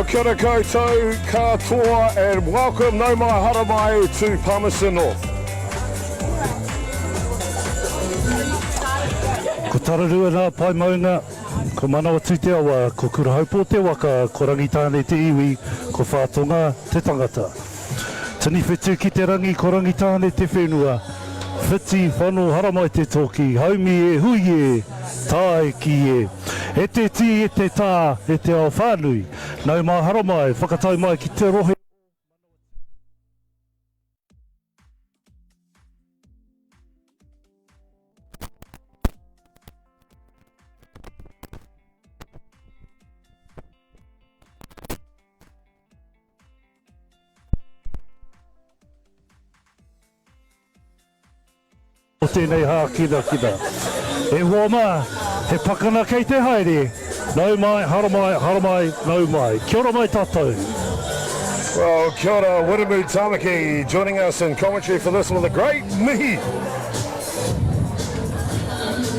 Kia ora koutou, katoa, and welcome no mai haramai to Palmerston North. Ko tararua nā pai maunga, ko Manawatū te awa, ko Colquhoun te waka, ko rangitāne te iwi, ko whātonga te tangata. Tani whetū ki te rangi, ko rangitāne te whenua. Whiti whanu haramai te toki, haumi e, hui e, tāe ki e. E te ti, e te tā, e te ao whānui. Nau mai haramai, whakatau mai ki te rohe. O tēnei hā kida. E woma, he pakana kei te haere. Nau mai, haramai, nau mai. Kia ora mai tātou. Well, kia ora, Wiremu Tamaki joining us in commentary for this one of the great mihi.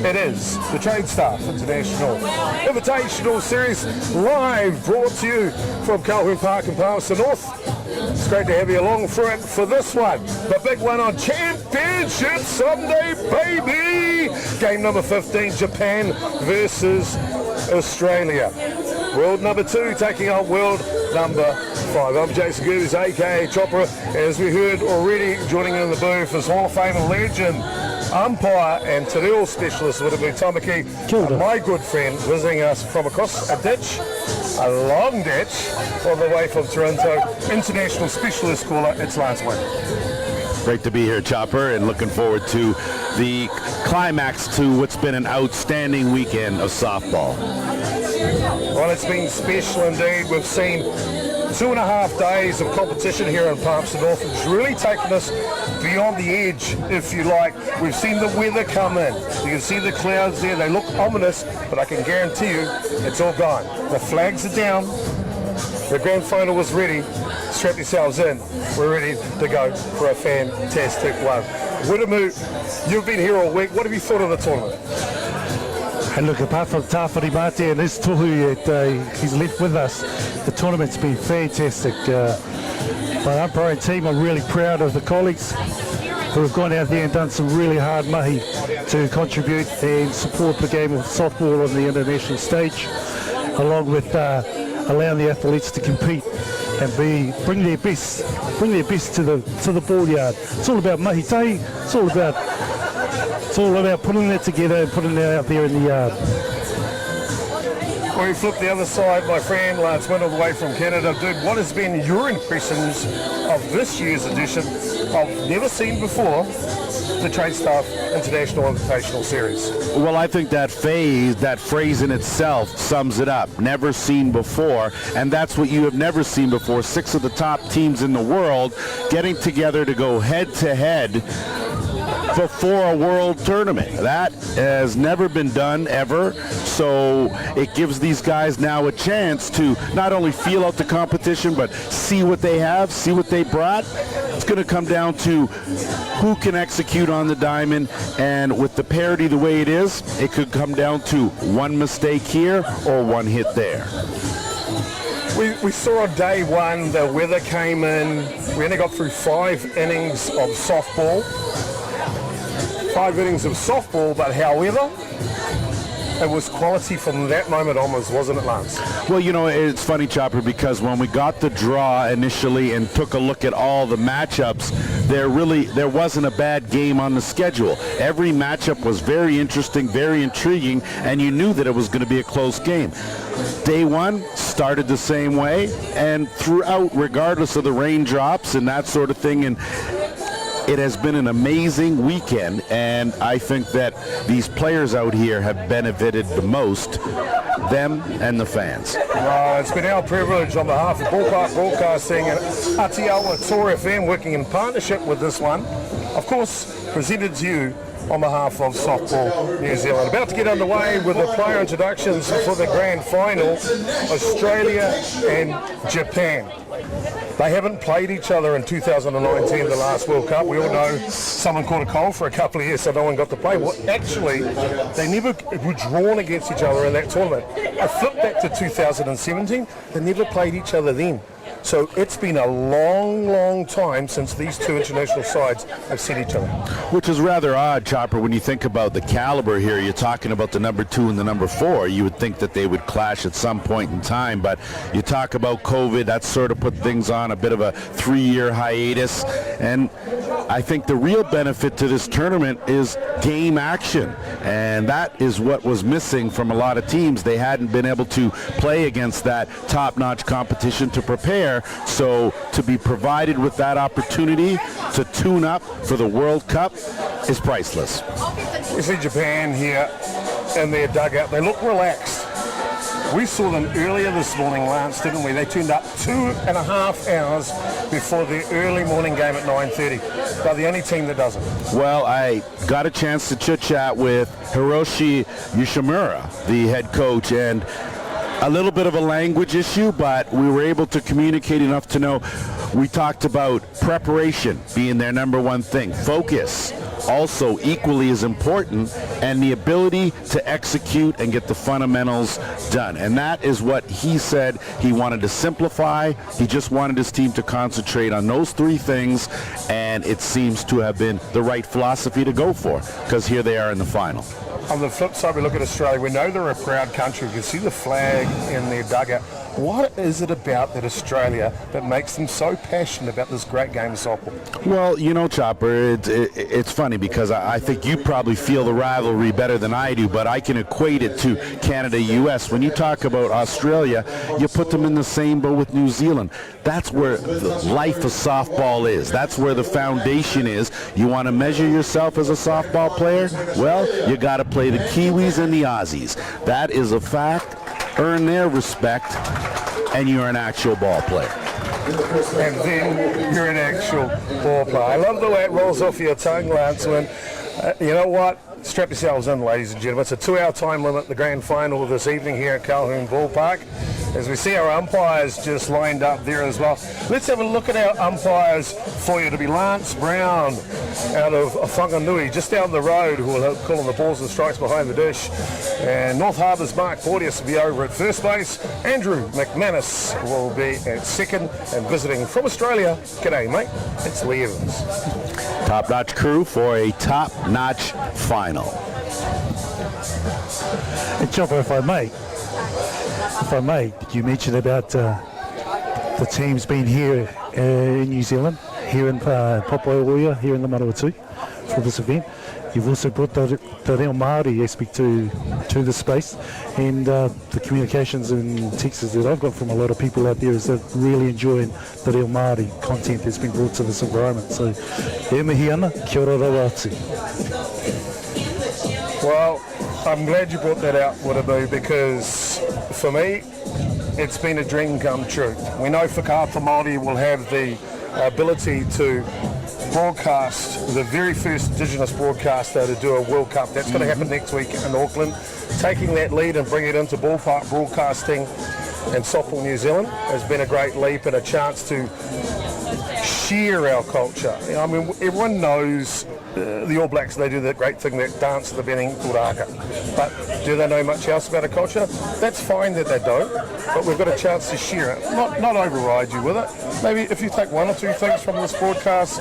It is the Tradestaff International Invitational Series live brought to you from Colquhoun Park in Palmerston North. It's great to have you along for it for this one. The big one on Championship Sunday, baby! Game number 15, Japan versus Australia. World number 2 taking on world number 5. I'm Jason Gerbes, aka Chopper. As we heard already, joining in the booth is Hall of Fame legend, umpire and te reo specialist Wiremu Tamaki, my good friend, visiting us from across a ditch, a long ditch, all the way from Toronto. International specialist caller, it's Lance Wynn. Great to be here, Chopper, and looking forward to the climax to what's been an outstanding weekend of softball. Well, it's been special indeed. We've seen 2.5 days of competition here in Palmerston North. It's really taken us beyond the edge, if you like. We've seen the weather come in. You can see the clouds there. They look ominous, but I can guarantee you it's all gone. The flags are down. The grand final was ready. Strap yourselves in. We're ready to go for a fantastic one. Wiremu, you've been here all week. What have you thought of the tournament? And look, apart from Tāwhari Mate and his tohu he's left with us, the tournament's been fantastic. My umpiring team, I'm really proud of the colleagues who have gone out there and done some really hard mahi to contribute and support the game of softball on the international stage, along with allowing the athletes to compete and bring their best to the ball yard. It's all about mahi tahi. It's all about putting it together and putting it out there in the yard. Well, we flip the other side, my friend, Lance Wynn, all the way from Canada. Dude, what has been your impressions of this year's edition of never seen before, the Tradestaff International Invitational Series? Well, I think that phrase in itself sums it up. Never seen before, and that's what you have never seen before. 6 of the top teams in the world getting together to go head-to-head before a world tournament. That has never been done ever, so it gives these guys now a chance to not only feel out the competition but see what they have, see what they brought. It's going to come down to who can execute on the diamond, and with the parity the way it is, it could come down to one mistake here or one hit there. We saw on day one the weather came in. We only got through 5 innings of softball. 5 innings of softball, but however, it was quality from that moment onwards, wasn't it, Lance? Well, you know, it's funny, Chopper, because when we got the draw initially and took a look at all the matchups, there wasn't a bad game on the schedule. Every matchup was very interesting, very intriguing, and you knew that it was going to be a close game. Day one started the same way, and throughout, regardless of the raindrops and that sort of thing, and it has been an amazing weekend, and I think that these players out here have benefited the most, them and the fans. It's been our privilege on behalf of Ballpark Broadcasting and Atiawa Toa FM, working in partnership with this one, of course, presented to you on behalf of Softball New Zealand. About to get underway with the player introductions for the grand final, Australia and Japan. They haven't played each other in 2019, the last World Cup. We all know someone caught a cold for a couple of years, so no one got to play. Well, actually, they never were drawn against each other in that tournament. I flipped that to 2017. They never played each other then. So it's been a long, long time since these two international sides have seen each other. Which is rather odd, Chopper, when you think about the caliber here. You're talking about the number 2 and the number 4. You would think that they would clash at some point in time, but you talk about COVID, that sort of put things on a bit of a 3-year hiatus, and I think the real benefit to this tournament is game action, and that is what was missing from a lot of teams. They hadn't been able to play against that top-notch competition to prepare. So to be provided with that opportunity to tune up for the World Cup is priceless. You see Japan here in their dugout. They look relaxed. We saw them earlier this morning, Lance, didn't we? They tuned up 2.5 hours before the early morning game at 9:30. They're the only team that doesn't. Well, I got a chance to chit-chat with Hiroshi Yoshimura, the head coach, and a little bit of a language issue, but we were able to communicate enough to know. We talked about preparation being their number one thing. Focus, also equally as important, and the ability to execute and get the fundamentals done. And that is what he said he wanted to simplify. He just wanted his team to concentrate on those 3 things, and it seems to have been the right philosophy to go for, because here they are in the final. On the flip side, we look at Australia. We know they're a proud country. You can see the flag in their dugout. What is it about that Australia that makes them so passionate about this great game of softball? Well, you know, Chopper, it's funny because I think you probably feel the rivalry better than I do, but I can equate it to Canada-US. When you talk about Australia, you put them in the same boat with New Zealand. That's where the life of softball is. That's where the foundation is. You want to measure yourself as a softball player? Well, you got to play the Kiwis and the Aussies. That is a fact. Earn their respect, and you're an actual ball player. And then you're an actual ball player. I love the way it rolls off your tongue, Lance. When, you know what? Strap yourselves in, ladies and gentlemen. It's a 2-hour time limit, the grand final this evening here at Colquhoun Ballpark. As we see our umpires just lined up there as well. Let's have a look at our umpires for you. To be Lance Brown out of Whanganui, just down the road, who will call on the balls and strikes behind the dish. And North Harbour's Mark Porteous will be over at first base. Andrew McManus will be at second. And visiting from Australia, g'day mate, it's Lee Evans. Top-notch crew for a top-notch final. And Chopper, if I may, did you mention about the teams being here in New Zealand, here in Papaoia, here in the Manawatū for this event? You've also brought the Reo Māori aspect to the space, and the communications and texts that I've got from a lot of people out there is that really enjoying the Reo Māori content that's been brought to this environment. So, e mihi ana, kia ora rawa atu. Well, I'm glad you brought that out, Wadabu, because for me, it's been a dream come true. We know Whakaata Māori will have the ability to broadcast, the very first Indigenous broadcaster to do a World Cup. That's going to happen next week in Auckland. Taking that lead and bringing it into ballpark broadcasting and Softball New Zealand has been a great leap and a chance to share our culture. I mean, everyone knows the All Blacks, they do that great thing, that dance at the beginning called Aka. But do they know much else about a culture? That's fine that they don't, but we've got a chance to share it, not override you with it. Maybe if you take 1 or 2 things from this broadcast,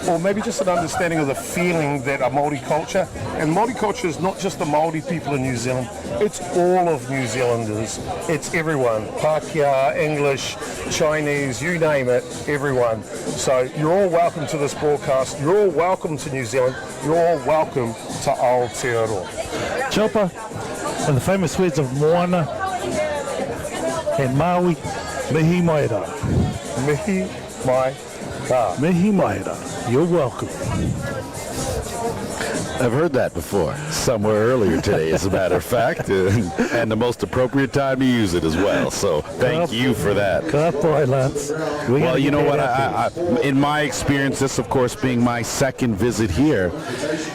or maybe just an understanding of the feeling that a Māori culture, and Māori culture is not just the Māori people in New Zealand, it's all of New Zealanders. It's everyone, Pākehā, English, Chinese, you name it, everyone. So you're all welcome to this broadcast, you're all welcome to New Zealand, you're all welcome to Aotearoa. Chopper, and the famous words of Moana and Maui, mihi mai rā. Mihi mai rā. Mihi mai rā. You're welcome. I've heard that before, somewhere earlier today, as a matter of fact, and the most appropriate time to use it as well. So thank you for that. Ka pai, Lance. Well, you know what? In my experience, this, of course, being my second visit here,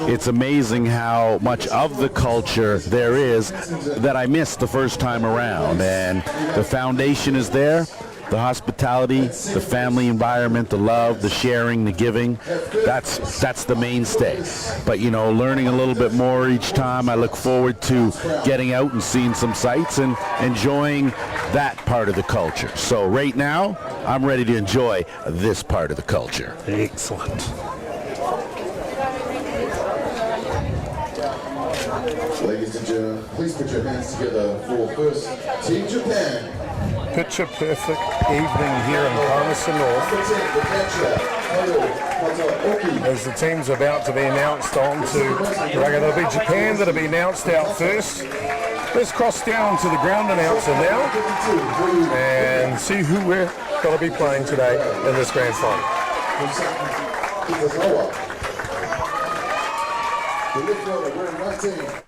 it's amazing how much of the culture there is that I missed the first time around. And the foundation is there. the hospitality, the family environment, the love, the sharing, the giving. That's the mainstay. But, you know, learning a little bit more each time. I look forward to getting out and seeing some sights and enjoying that part of the culture. So right now, I'm ready to enjoy this part of the culture. Excellent. Ladies and gentlemen, please put your hands together for first Team Japan. Picture perfect evening here in Palmerston North as the team's about to be announced on to rugby. There'll be Japan that'll be announced out first. Let's cross down to the ground announcer now and see who we're going to be playing today in this grand final. The left fielder wearing 19.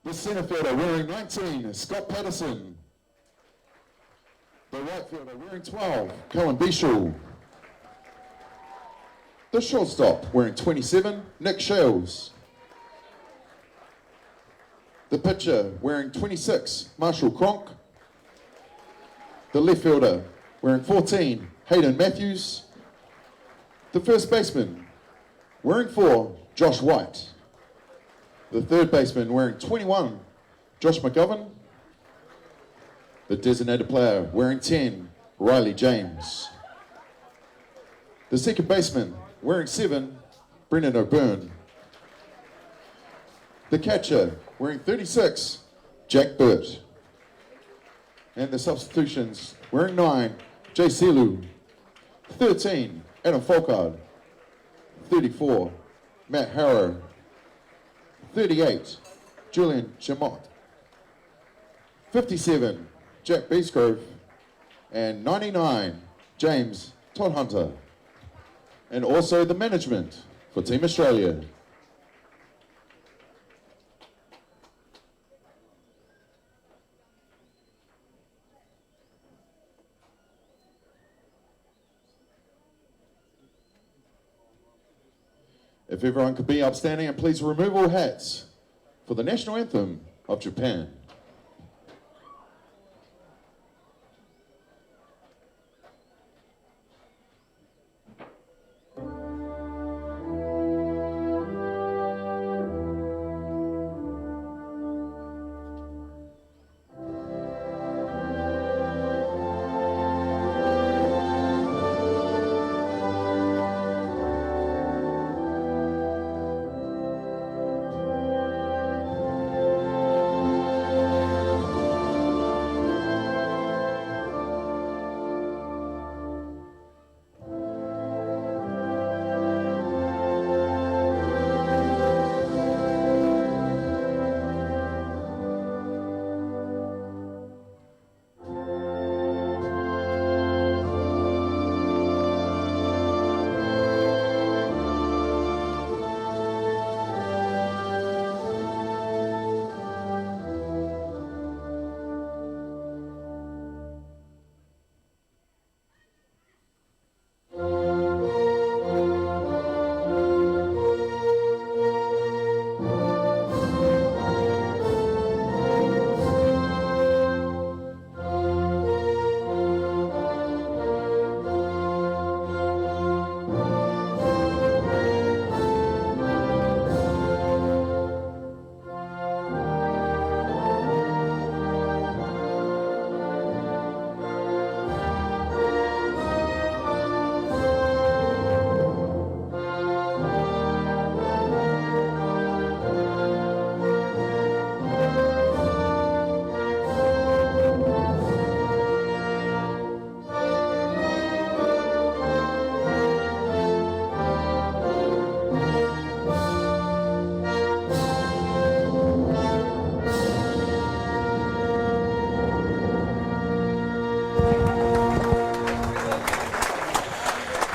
The centre fielder wearing 19, Scott Patterson. The right fielder wearing 12, Cohen Bishul. The shortstop wearing 27, Nick Shales. The pitcher wearing 26, Marshall Cronk. The left fielder wearing 14, Hayden Matthews. The first baseman wearing 4, Josh White. The third baseman wearing 21, Josh McGovern. The designated player wearing 10, Riley James. The second baseman wearing 7, Brendan O'Byrne. The catcher wearing 36, Jack Burt. And the substitutions wearing 9, Jay Selu. 13, Adam Folkard. 34, Matt Harrow. 38, Julian Chamot. 57, Jack Beesgrove. And 99, James Todd Hunter. And also the management for Team Australia. If everyone could be upstanding and please remove all hats for the national anthem of Japan.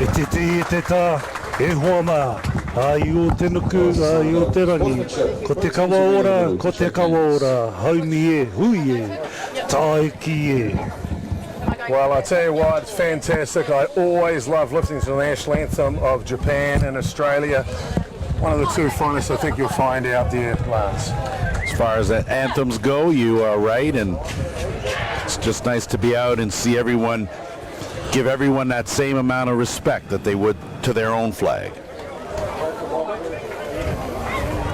E te tā, e hoa mā. Ai o te nuku, ai o te rangi. Ko te kawa ora, haumi e, hui e, tae ki e. Well, I tell you what, it's fantastic. I always love listening to the national anthem of Japan and Australia. One of the two finest I think you'll find out there, Lance. As far as the anthems go, you are right, and it's just nice to be out and see everyone, give everyone that same amount of respect that they would to their own flag.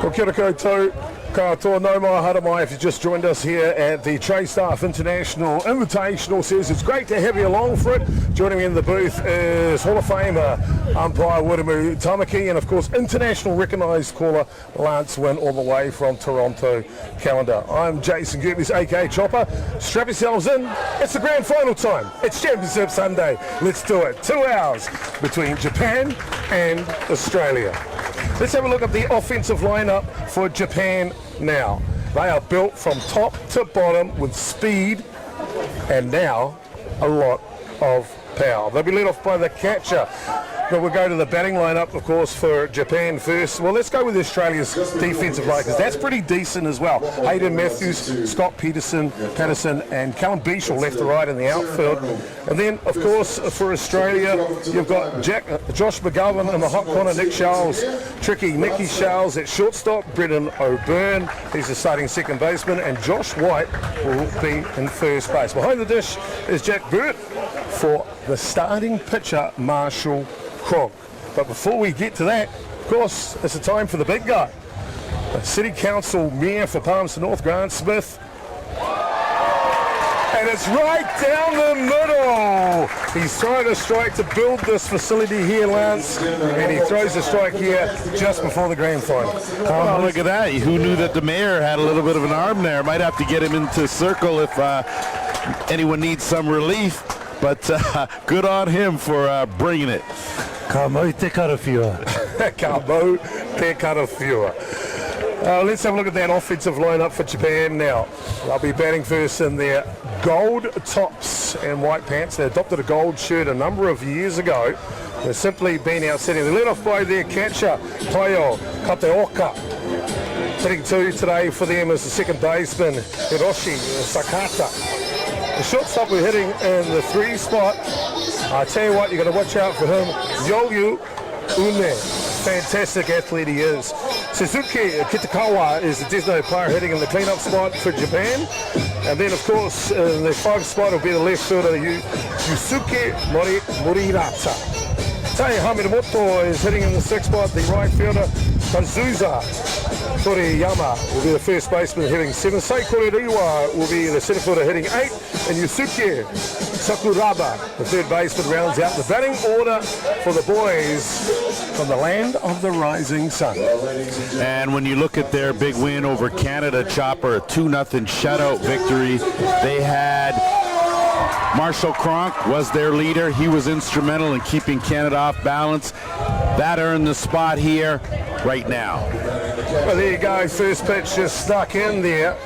Well, kia ora koutou, katoa no mai hara mai if you just joined us here at the Tradestaff International Invitational Series. It's great to have you along for it. Joining me in the booth is Hall of Famer umpire Wiremu Tamaki and of course international recognised caller Lance Wynn all the way from Toronto, Canada. I'm Jason Gerbes, aka Chopper. Strap yourselves in. It's the grand final time. It's Championship Sunday. Let's do it. 2 hours between Japan and Australia. Let's have a look at the offensive lineup for Japan now. They are built from top to bottom with speed and now a lot of power. They'll be led off by the catcher. But we'll go to the batting lineup, of course, for Japan first. Well, let's go with Australia's defensive line because that's pretty decent as well. Hayden Matthews, Scott Patterson, and Callum Beashall left to right in the outfield. And then, of course, for Australia, you've got Josh McGovern in the hot corner, Nick Charles, tricky Nicky Charles at shortstop, Brendan O'Byrne, he's the starting second baseman, and Josh White will be in first base. Behind the dish is Jack Burt for the starting pitcher, Marshall Cronk. But before we get to that, of course, it's a time for the big guy. The City Council Mayor for Palmerston North, Grant Smith. And it's right down the middle. He's trying to strike to build this facility here, Lance, and he throws a strike here just before the grand final. Oh, look at that. Who knew that the mayor had a little bit of an arm there? Might have to get him into circle if anyone needs some relief. But good on him for bringing it. Ka mau te karawhiua. Ka mau te karawhiua. Let's have a look at that offensive lineup for Japan now. They'll be batting first in their gold tops and white pants. They adopted a gold shirt a number of years ago. They've simply been outstanding. They're led off by their catcher, Taio Kateoka. Hitting two today for them is the second baseman, Hiroshi Sakata. The shortstop we're hitting in the 3 spot. I tell you what, you've got to watch out for him. Yoyu Une, fantastic athlete he is. Suzuki Kitakawa is the designated player hitting in the cleanup spot for Japan. And then, of course, in the 5 spot will be the left fielder, Yusuke Morirata. Tai Hamidamoto is hitting in the 6th spot. The right fielder, Kazuza Toriyama, will be the first baseman hitting 7. Seiko Riwa will be the center fielder hitting 8. And Yusuke Sakuraba, the third baseman, rounds out the batting order for the boys from the land of the rising sun. And when you look at their big win over Canada, Chopper, a 2-0 shutout victory, they had Marshall Cronk was their leader. He was instrumental in keeping Canada off balance. That earned the spot here right now. Well, there you go. First pitch just stuck in there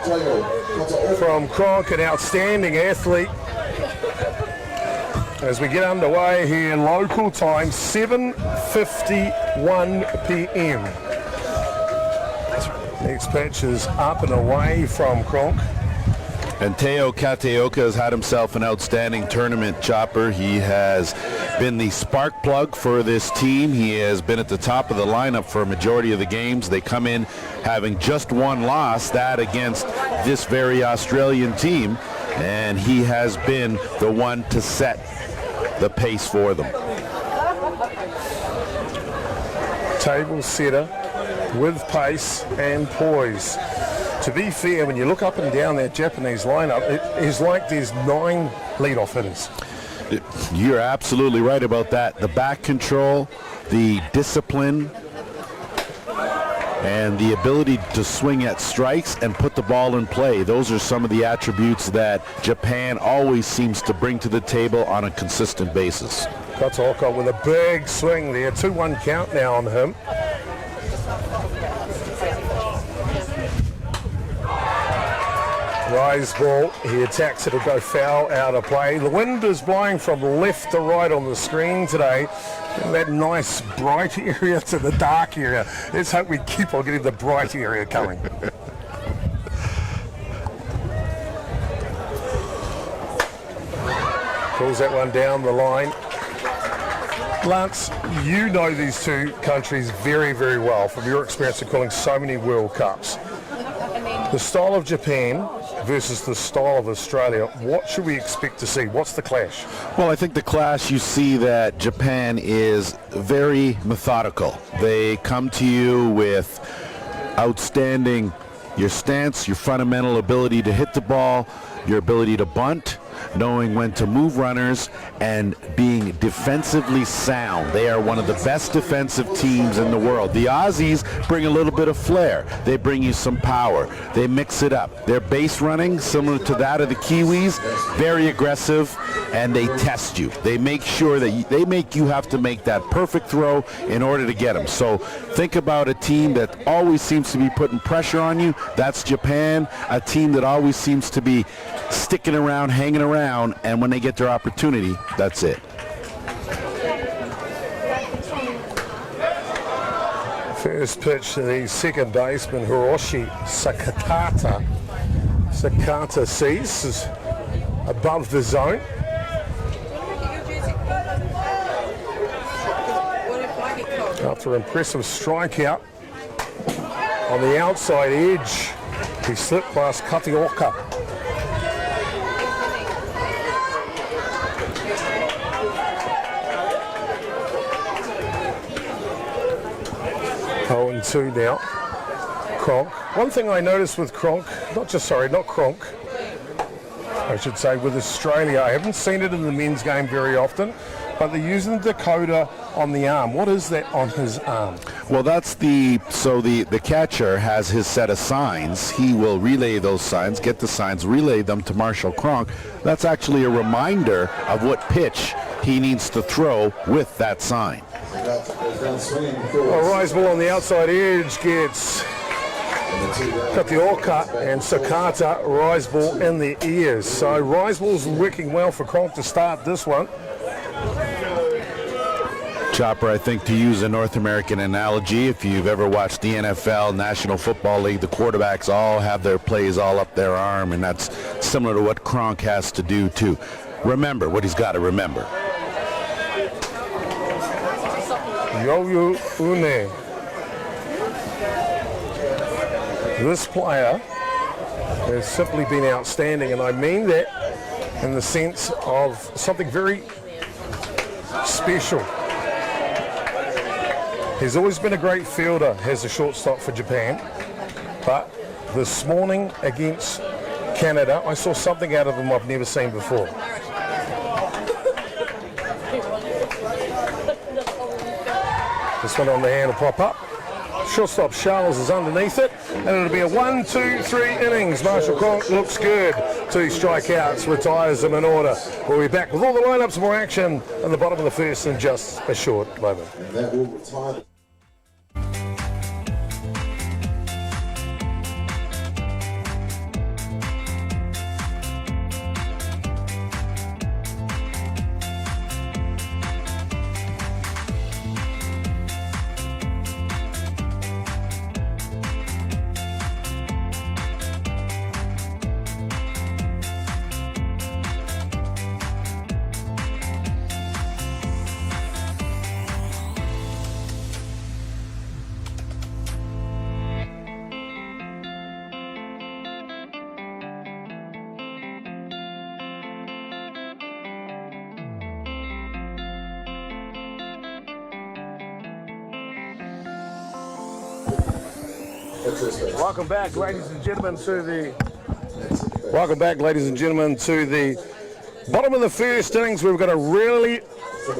from Cronk, an outstanding athlete. As we get underway here, local time, 7:51 p.m. Next pitch is up and away from Cronk. And Teo Kateoka has had himself an outstanding tournament, Chopper. He has been the spark plug for this team. He has been at the top of the lineup for a majority of the games. They come in having just one loss, that against this very Australian team, and he has been the one to set the pace for them. Table setter with pace and poise. To be fair, when you look up and down that Japanese lineup, it is like there's 9 leadoff hitters. You're absolutely right about that. The back control, the discipline, and the ability to swing at strikes and put the ball in play. Those are some of the attributes that Japan always seems to bring to the table on a consistent basis. Kataoka with a big swing there. 2-1 count now on him. Rise ball, he attacks, it'll go foul, out of play. The wind is blowing from left to right on the screen today. And that nice bright area to the dark area. Let's hope we keep on getting the bright area coming. Pulls that one down the line. Lance, you know these two countries very, very well from your experience of calling so many World Cups. The style of Japan versus the style of Australia, what should we expect to see? What's the clash? Well, I think the clash, you see that Japan is very methodical. They come to you with outstanding your stance, your fundamental ability to hit the ball, your ability to bunt, knowing when to move runners, and being defensively sound. They are one of the best defensive teams in the world. The Aussies bring a little bit of flair. They bring you some power. They mix it up. Their base running, similar to that of the Kiwis, very aggressive, and they test you. They make sure that they make you have to make that perfect throw in order to get them. So think about a team that always seems to be putting pressure on you. That's Japan, a team that always seems to be sticking around, hanging around, and when they get their opportunity, that's it. First pitch to the second baseman, Hiroshi Sakata. Sakata sees is above the zone. After an impressive strikeout on the outside edge, he slipped past Katioka. Oh, and 2 now. Cronk. One thing I noticed with Cronk, not Cronk, I should say, with Australia, I haven't seen it in the men's game very often, but they're using Dakota on the arm. What is that on his arm? Well, that's the catcher has his set of signs. He will relay those signs, get the signs, relay them to Marshall Cronk. That's actually a reminder of what pitch he needs to throw with that sign. Well, rise ball on the outside edge gets Katioka, and Sakata rise ball in the ears. So rise ball's working well for Cronk to start this one. Chopper, I think, to use a North American analogy, if you've ever watched the NFL, National Football League, the quarterbacks all have their plays all up their arm, and that's similar to what Cronk has to do too. Remember what he's got to remember. Yoyu Une. This player has simply been outstanding, and I mean that in the sense of something very special. He's always been a great fielder, has a shortstop for Japan, but this morning against Canada, I saw something out of him I've never seen before. This one on the hand will pop up. Shortstop Charles is underneath it, and it'll be a 1, 2, 3 innings. Marshall Cronk looks good. 2 strikeouts, retires him in order. We'll be back with all the lineups, more action in the bottom of the first in just a short moment. And that will retire. Welcome back, ladies and gentlemen, to the bottom of the first innings. We've got a really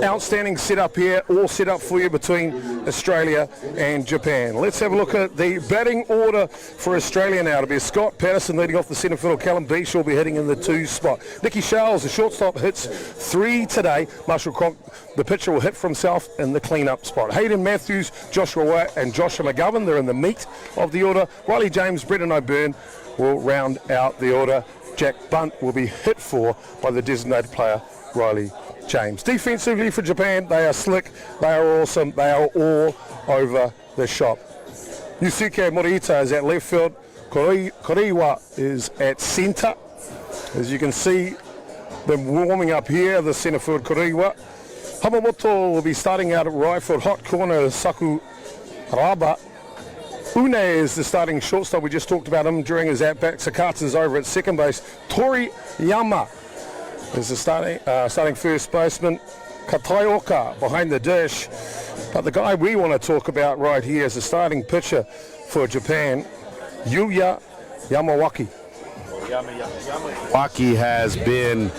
outstanding setup here, all set up for you between Australia and Japan. Let's have a look at the batting order for Australia now. It'll be Scott Patterson leading off the centre field. Callum Beach will be hitting in the 2 spot. Nicky Charles, the shortstop, hits 3 today. Marshall Cronk, the pitcher, will hit for himself in the clean-up spot. Hayden Matthews, Joshua White and Joshua McGovern, they're in the meat of the order. Riley James, Brendan O'Byrne will round out the order. Jack Bunt will be hit for by the designated player, Riley James. Defensively for Japan, they are slick, they are awesome, they are all over the shop. Yusuke Morita is at left field, Koriwa is at centre. As you can see them warming up here, the centre field Koriwa. Hamamoto will be starting out at right field, hot corner Sakuraba. Une is the starting shortstop. We just talked about him during his at-bat. Sakata's over at second base. Toriyama is the starting first baseman. Kataoka behind the dish. But the guy we want to talk about right here is the starting pitcher for Japan, Yuya Yamawaki. Yamawaki has been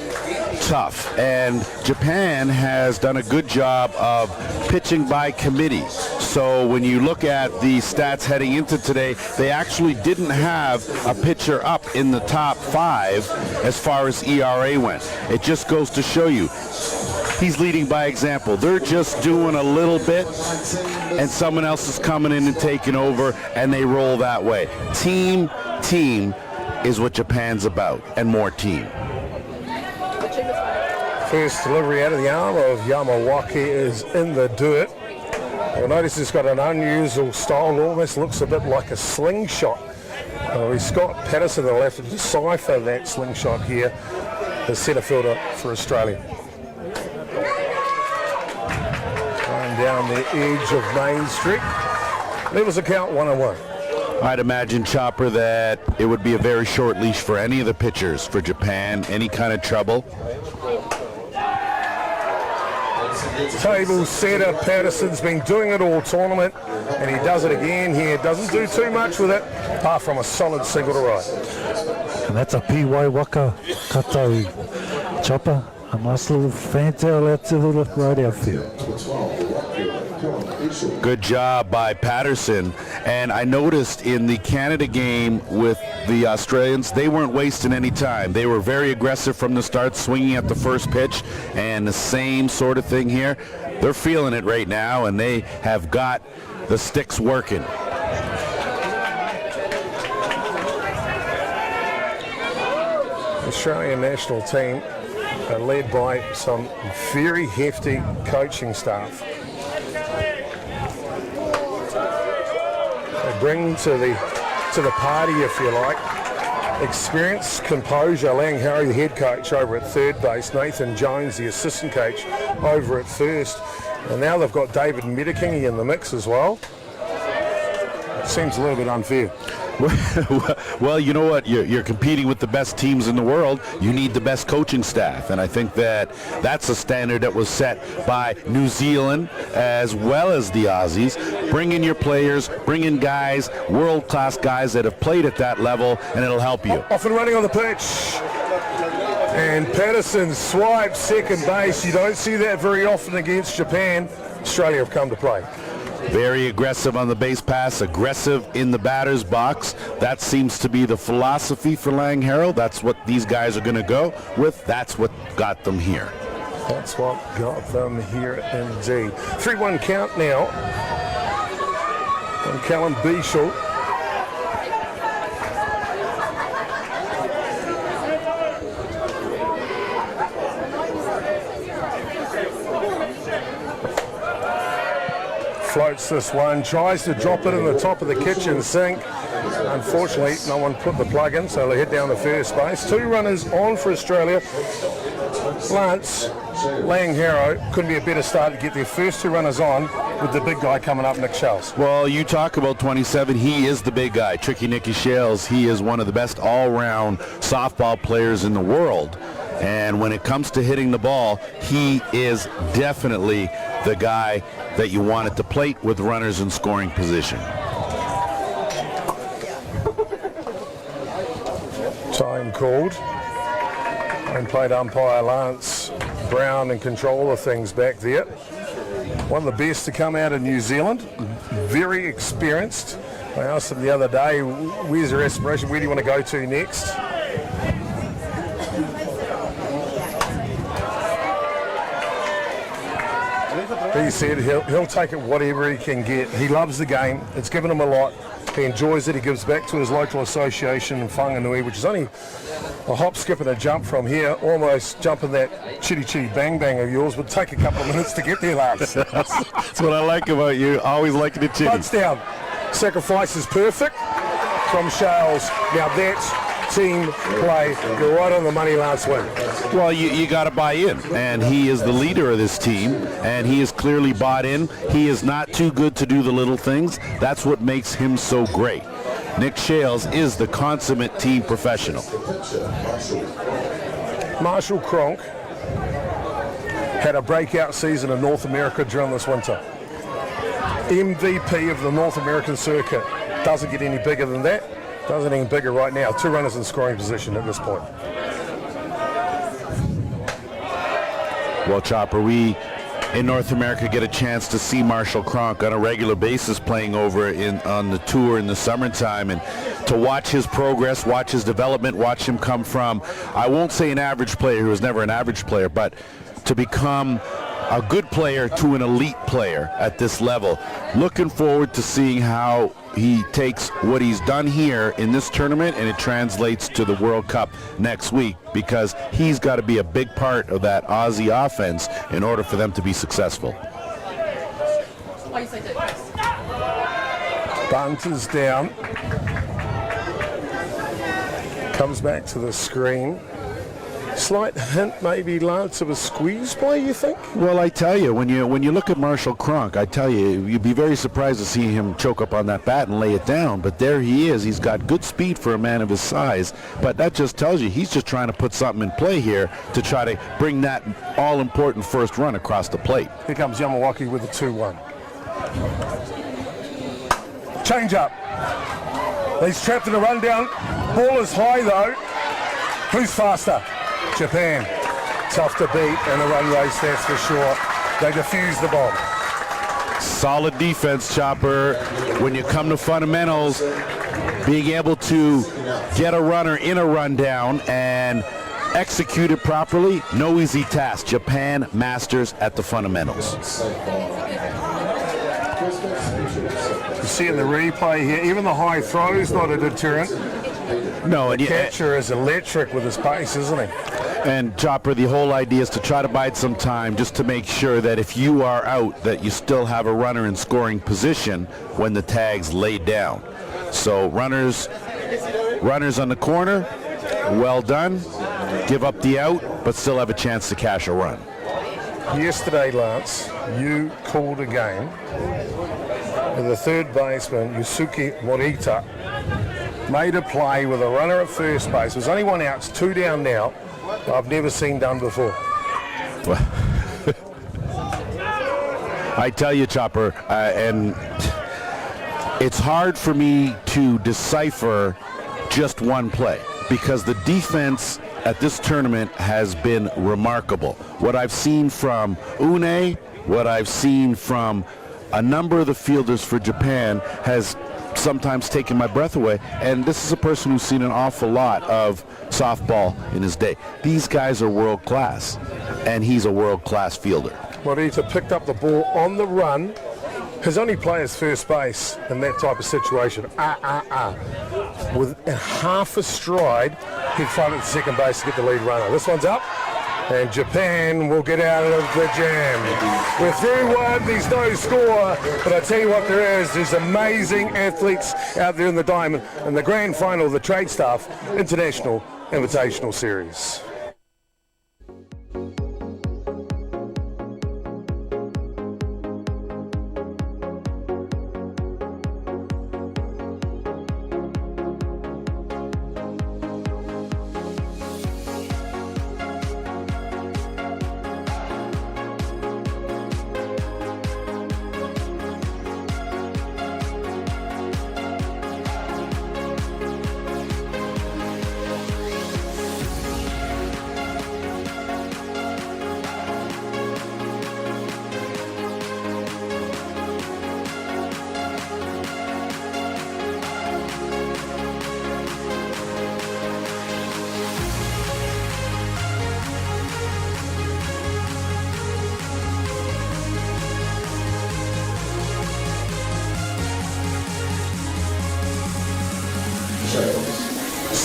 tough, and Japan has done a good job of pitching by committee. So when you look at the stats heading into today, they actually didn't have a pitcher up in the top 5 as far as ERA went. It just goes to show you, he's leading by example. They're just doing a little bit, and someone else is coming in and taking over, and they roll that way. Team is what Japan's about, and more team. First delivery out of the arm of Yamawaki is in the dirt. You'll notice he's got an unusual style, almost looks a bit like a slingshot. Scott Patterson will have to decipher that slingshot here, the centre fielder for Australia. Going down the edge of Main Street. Levels a count 1-1. I'd imagine, Chopper, that it would be a very short leash for any of the pitchers for Japan. Any kind of trouble? Table setter Patterson's been doing it all tournament, and he does it again here. Doesn't do too much with it, apart from a solid single to right. And that's a P.Y. Waka Kato Chopper. A nice little fantail out to the right outfield. Good job by Patterson. And I noticed in the Canada game with the Australians, they weren't wasting any time. They were very aggressive from the start, swinging at the first pitch, and the same sort of thing here. They're feeling it right now, and they have got the sticks working. The Australian national team are led by some very hefty coaching staff. They bring to the party, if you like, experience, composure. Lang Harry, the head coach, over at third base. Nathan Jones, the assistant coach, over at first. And now they've got David Medikingi in the mix as well. Seems a little bit unfair. Well, you know what? You're competing with the best teams in the world. You need the best coaching staff, and I think that's a standard that was set by New Zealand as well as the Aussies. Bring in your players, bring in guys, world-class guys that have played at that level, and it'll help you. Off and running on the pitch. And Patterson swipes second base. You don't see that very often against Japan. Australia have come to play. Very aggressive on the base pass, aggressive in the batter's box. That seems to be the philosophy for Lang Harold. That's what these guys are going to go with. That's what got them here. That's what got them here indeed. 3-1 count now. And Callum Beashall. Floats this one, tries to drop it in the top of the kitchen sink. Unfortunately, no one put the plug in, so they head down to first base. 2 runners on for Australia. Lance Lang-Harrow couldn't be a better start to get their first 2 runners on with the big guy coming up, Nick Shales. Well, you talk about 27. He is the big guy. Tricky Nicky Shales. He is one of the best all-round softball players in the world. And when it comes to hitting the ball, he is definitely the guy that you want at the plate with runners in scoring position. Time called. And plate umpire Lance Brown in control of things back there. One of the best to come out of New Zealand. Very experienced. I asked him the other day, where's your aspiration? Where do you want to go to next? He said he'll take it whatever he can get. He loves the game. It's given him a lot. He enjoys it. He gives back to his local association in Whanganui, which is only a hop, skip and a jump from here. Almost jumping that chitty chitty bang bang of yours. Would take a couple of minutes to get there, Lance. That's what I like about you. Always liking the chitty. Touchdown. Sacrifice is perfect from Shales. Now that's team play. You're right on the money, Lance Wynn. Well, you got to buy in, and he is the leader of this team, and he is clearly bought in. He is not too good to do the little things. That's what makes him so great. Nick Shales is the consummate team professional. Marshall Cronk had a breakout season in North America during this winter. MVP of the North American circuit. Doesn't get any bigger than that. Doesn't even bigger right now. 2 runners in scoring position at this point. Well, Chopper, we in North America get a chance to see Marshall Cronk on a regular basis playing over on the tour in the summertime, and to watch his progress, watch his development, watch him come from, I won't say an average player, who was never an average player, but to become a good player to an elite player at this level. Looking forward to seeing how he takes what he's done here in this tournament and it translates to the World Cup next week, because he's got to be a big part of that Aussie offense in order for them to be successful. Bunt is down. Comes back to the screen. Slight hint, maybe, Lance, of a squeeze play, you think? Well, I tell you, when you look at Marshall Cronk, I tell you, you'd be very surprised to see him choke up on that bat and lay it down. But there he is. He's got good speed for a man of his size. But that just tells you he's just trying to put something in play here to try to bring that all-important first run across the plate. Here comes Yamawaki with the 2-1. Change up. He's trapped in a rundown. Ball is high, though. Who's faster? Japan. Tough to beat in a run race, that's for sure. They defuse the bomb. Solid defense, Chopper. When you come to fundamentals, being able to get a runner in a rundown and execute it properly, no easy task. Japan masters at the fundamentals. You see in the replay here, even the high throw is not a deterrent. No, and the catcher is electric with his pace, isn't he? And Chopper, the whole idea is to try to bide some time just to make sure that if you are out, that you still have a runner in scoring position when the tag's laid down. So runners on the corner, well done. Give up the out, but still have a chance to cash a run. Yesterday, Lance, you called a game with the third baseman, Yusuke Morita, made a play with a runner at first base. There's only one out, it's 2 down now. I've never seen done before. I tell you, Chopper, and it's hard for me to decipher just one play, because the defense at this tournament has been remarkable. What I've seen from Une, what I've seen from a number of the fielders for Japan has sometimes taken my breath away, and this is a person who's seen an awful lot of softball in his day. These guys are world class, and he's a world class fielder. Morita picked up the ball on the run. His only play is first base in that type of situation. With half a stride, he'd find it at second base to get the lead runner. This one's up, and Japan will get out of the jam. We're through one, there's no score, but I tell you what there is, there's amazing athletes out there in the diamond in the grand final of the Tradestaff International Invitational Series.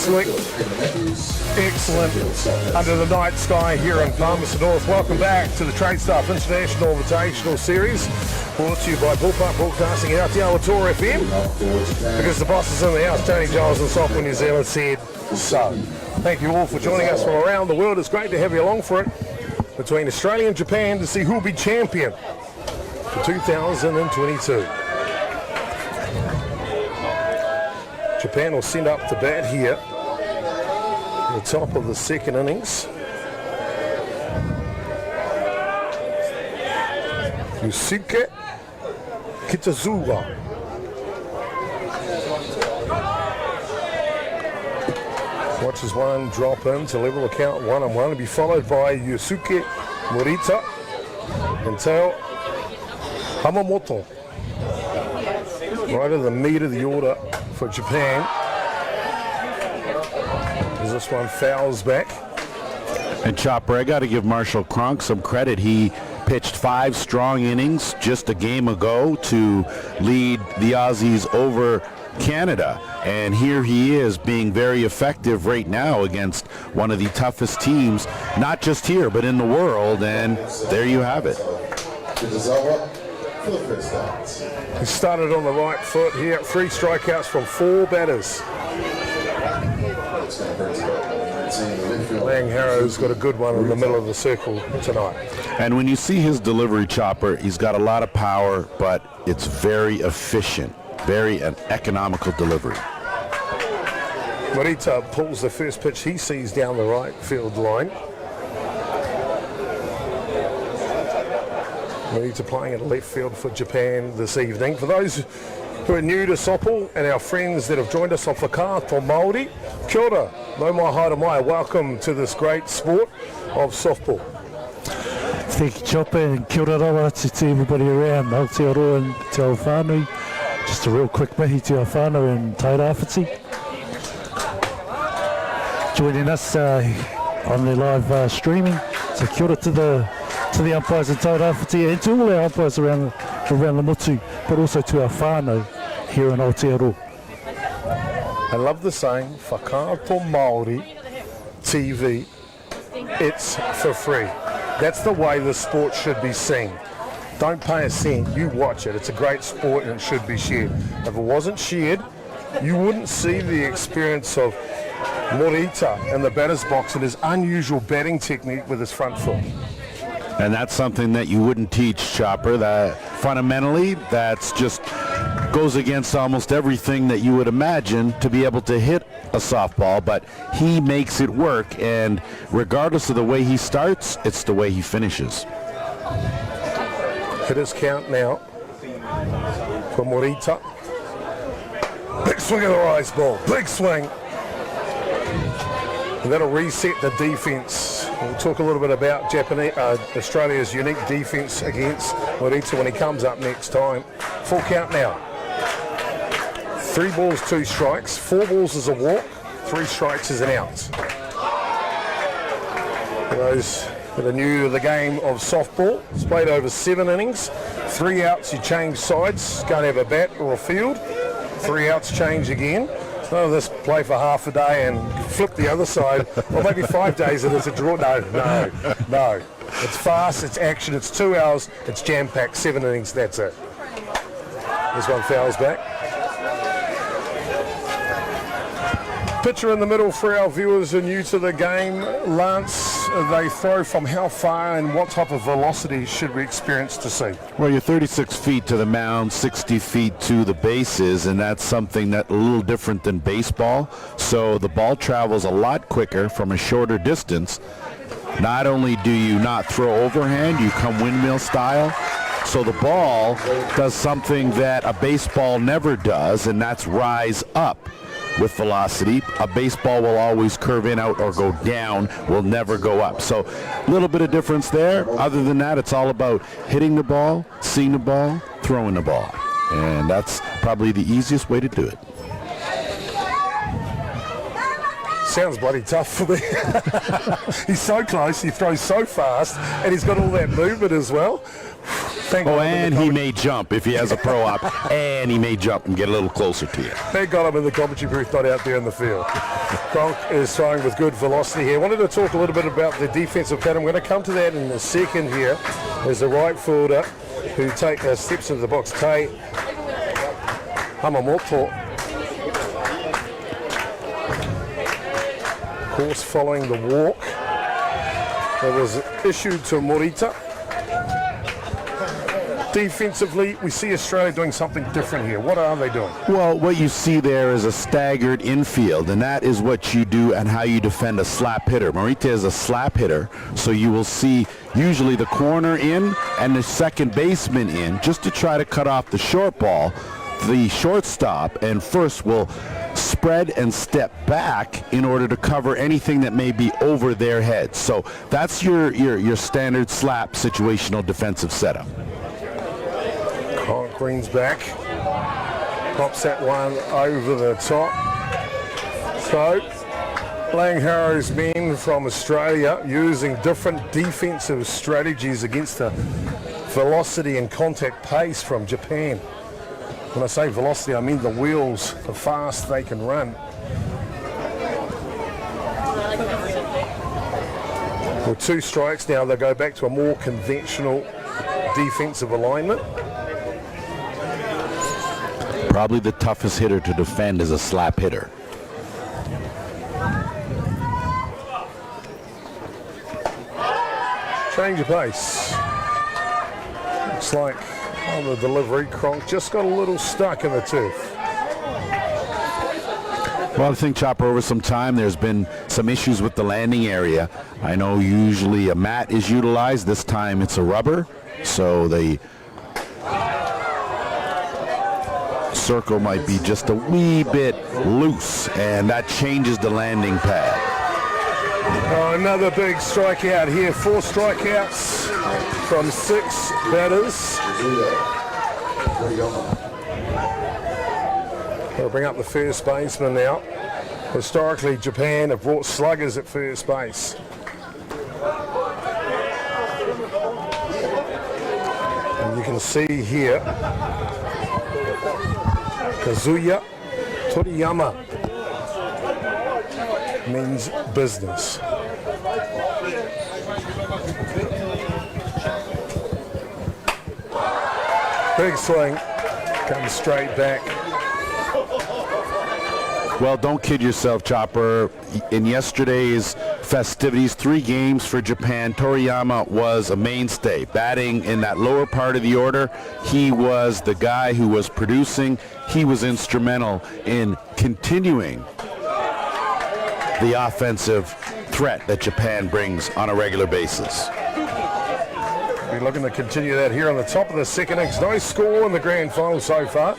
absolutely excellent under the night sky here in Palmerston North. Welcome back to the Tradestaff International Invitational Series, brought to you by Bullpup Broadcasting at Atiawa Toa FM, because the boss is in the house. Tony Giles and Software New Zealand said so. Thank you all for joining us from around the world. It's great to have you along for it between Australia and Japan to see who will be champion for 2022. Japan will send up to bat here at the top of the second innings. Yusuke Kitazuwa. Watches one drop in to level the count 1-1 and be followed by Yusuke Morita and Teo Hamamoto. Right at the meat of the order for Japan. As this one fouls back. And Chopper, I got to give Marshall Cronk some credit. He pitched 5 strong innings just a game ago to lead the Aussies over Canada. And here he is being very effective right now against one of the toughest teams, not just here, but in the world. And there you have it. He started on the right foot here. 3 strikeouts from 4 batters. Lang Harrow's got a good one in the middle of the circle tonight. And when you see his delivery, Chopper, he's got a lot of power, but it's very efficient, very an economical delivery. Morita pulls the first pitch he sees down the right field line. Morita playing at left field for Japan this evening. For those who are new to softball and our friends that have joined us on Whakāto Māori, kia ora, no mai haere mai. Welcome to this great sport of softball. Thank you, Chopper, and kia ora rawa to everybody around Aotearoa and Te Awhanui. Just a real quick mihi to Awhanui and Tairāwhiti. Joining us on the live streaming. So kia ora to the umpires in Tairāwhiti and to all our umpires around the motu, but also to our whānau here in Aotearoa. I love the saying, Whakāto Māori TV, it's for free. That's the way the sport should be seen. Don't pay a cent, you watch it. It's a great sport and it should be shared. If it wasn't shared, you wouldn't see the experience of Morita in the batter's box and his unusual batting technique with his front foot. And that's something that you wouldn't teach, Chopper. That fundamentally, that's just goes against almost everything that you would imagine to be able to hit a softball, but he makes it work, and regardless of the way he starts, it's the way he finishes. Hit his count now for Morita. Big swing of the rise ball, big swing. And that'll reset the defense. We'll talk a little bit about Australia's unique defense against Morita when he comes up next time. Full count now. 3 balls, 2 strikes. 4 balls is a walk. 3 strikes is an out. For those that are new to the game of softball, it's played over 7 innings. 3 outs, you change sides. Can't have a bat or a field. 3 outs, change again. None of this play for half a day and flip the other side, or maybe 5 days and it's a draw. No. It's fast, it's action, it's 2 hours, it's jam-packed, 7 innings, that's it. This one fouls back. Pitcher in the middle for our viewers who are new to the game. Lance, they throw from how far and what type of velocity should we experience to see? Well, you're 36 feet to the mound, 60 feet to the bases, and that's something that's a little different than baseball. So the ball travels a lot quicker from a shorter distance. Not only do you not throw overhand, you come windmill style. So the ball does something that a baseball never does, and that's rise up with velocity. A baseball will always curve in, out, or go down, will never go up. So a little bit of difference there. Other than that, it's all about hitting the ball, seeing the ball, throwing the ball. And that's probably the easiest way to do it. Sounds bloody tough for me. He's so close, he throws so fast, and he's got all that movement as well. Thank Oh, God I'm in and the he may jump if he has a pro op, and he may jump and get a little closer to you. Thank God I'm in the commentary booth, not out there in the field. Cronk is throwing with good velocity here. I wanted to talk a little bit about the defensive pattern. I'm going to come to that in a second here. There's the right fielder who steps into the box. Te Hamamoto. Of course, following the walk that was issued to Morita. Defensively, we see Australia doing something different here. What are they doing? Well, what you see there is a staggered infield, and that is what you do and how you defend a slap hitter. Morita is a slap hitter, so you will see usually the corner in and the second baseman in just to try to cut off the short ball. The shortstop and first will spread and step back in order to cover anything that may be over their heads. So that's your standard slap situational defensive setup. Green's back, pops that one over the top. So, Langharrow's men from Australia using different defensive strategies against the velocity and contact pace from Japan. When I say velocity, I mean the wheels, the fast they can run. With 2 strikes now, they'll go back to a more conventional defensive alignment. Probably the toughest hitter to defend is a slap hitter. Change of pace. Looks like on the delivery, Cronk just got a little stuck in the turf. Well, I think, Chopper, over some time there's been some issues with the landing area. I know usually a mat is utilized. This time it's a rubber, so the circle might be just a wee bit loose, and that changes the landing pad. Oh, another big strikeout here. 4 strikeouts from 6 batters. They'll bring up the first baseman now. Historically, Japan have brought sluggers at first base. And you can see here, Kazuya Toriyama means business. Big swing, comes straight back. Well, don't kid yourself, Chopper. In yesterday's festivities, 3 games for Japan, Toriyama was a mainstay. Batting in that lower part of the order, he was the guy who was producing. He was instrumental in continuing the offensive threat that Japan brings on a regular basis. We're looking to continue that here on the top of the second innings. No score in the grand final so far.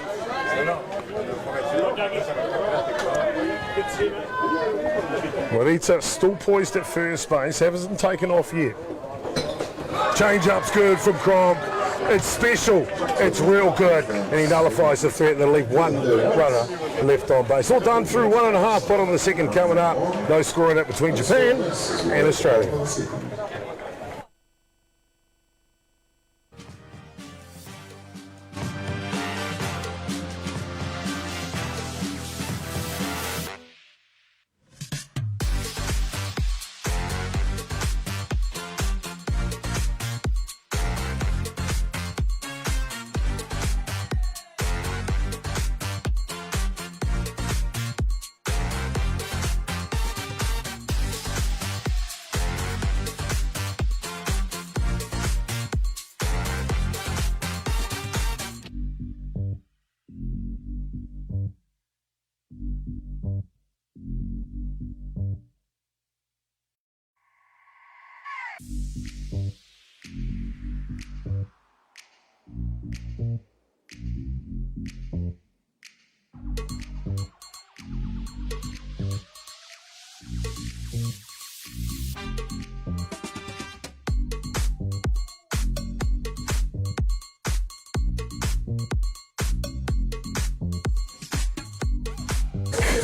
Morita still poised at first base, hasn't taken off yet. Change-up's good from Cronk. It's special, it's real good, and he nullifies the threat. They'll leave 1 runner left on base. All done through 1.5, bottom of the second coming up. No score in it between Japan and Australia.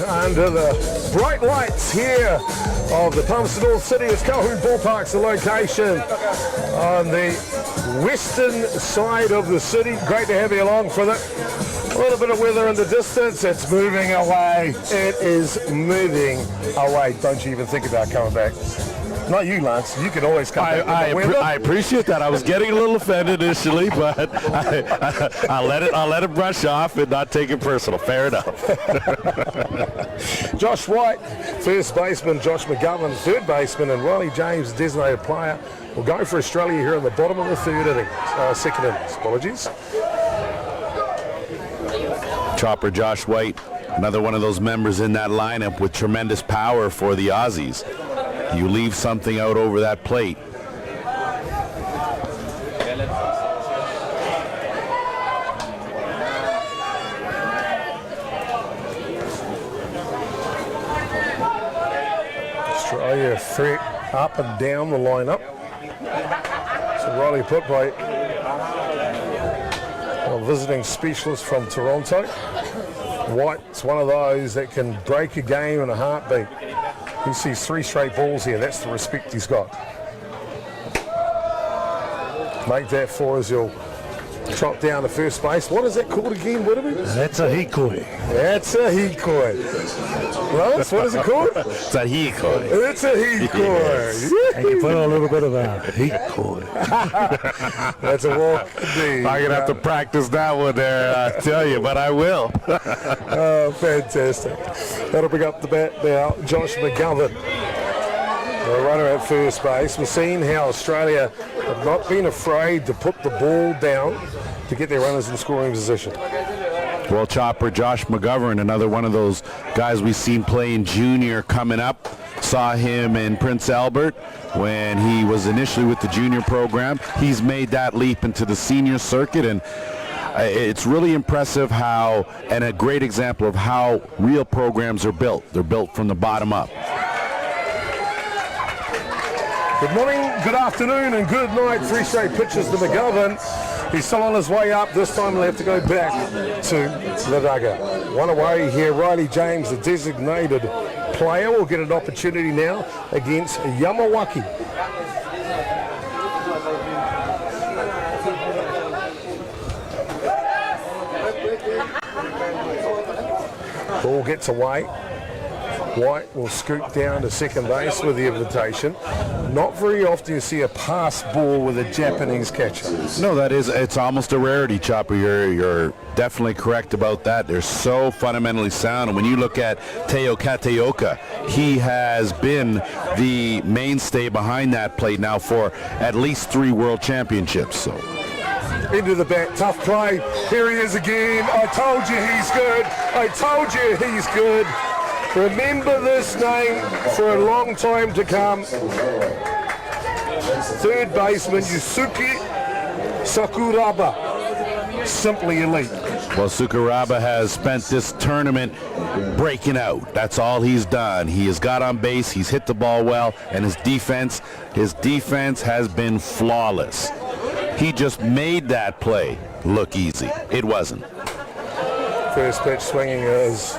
under the bright lights here of the Palmerston North City as Colquhoun Ballpark's the location on the western side of the city. Great to have you along for that. A little bit of weather in the distance. It's moving away. It is moving away. Don't you even think about coming back. Not you, Lance. You can always come back. I appreciate that. I was getting a little offended initially, but I'll let it brush off and not take it personal. Fair enough. Josh White, first baseman. Josh McGovern, third baseman, and Riley James, designated player, will go for Australia here in the bottom of the second innings. Apologies. Chopper Josh White, another one of those members in that lineup with tremendous power for the Aussies. You leave something out over that plate. Australia threat up and down the lineup. So Riley put by a visiting specialist from Toronto. White's one of those that can break a game in a heartbeat. He sees 3 straight balls here. That's the respect he's got. Make that 4 as you'll trot down to first base. What is that called again, Whittaby? That's a hikoi. That's a hikoi. Lance, what is it called? It's a hikoi. It's a hikoi. Yes. And you put a little bit of a hikoi. That's a walk. I'm going to have to practice that one there, I tell you, but I will. Oh, fantastic. That'll bring up the bat now. Josh McGovern, the runner at first base. We've seen how Australia have not been afraid to put the ball down to get their runners in scoring position. Well, Chopper, Josh McGovern, another one of those guys we've seen playing junior coming up. Saw him in Prince Albert when he was initially with the junior program. He's made that leap into the senior circuit, and it's really impressive how, and a great example of how real programs are built. They're built from the bottom up. Good morning, good afternoon, and good night. 3 straight pitches to McGovern. He's still on his way up. This time he'll have to go back to the dugout. One away here. Riley James, the designated player, will get an opportunity now against Yamawaki. Ball gets away. White will scoot down to second base with the invitation. Not very often you see a pass ball with a Japanese catcher. No, it's almost a rarity, Chopper. You're definitely correct about that. They're so fundamentally sound. And when you look at Teo Kateoka, he has been the mainstay behind that plate now for at least 3 world championships. So. Into the bat, tough play. Here he is again. I told you he's good. I told you he's good. Remember this name for a long time to come. Third baseman Yusuke Sakuraba. Simply elite. Well, Sakuraba has spent this tournament breaking out. That's all he's done. He has got on base, he's hit the ball well, and his defense has been flawless. He just made that play look easy. It wasn't. First pitch swinging is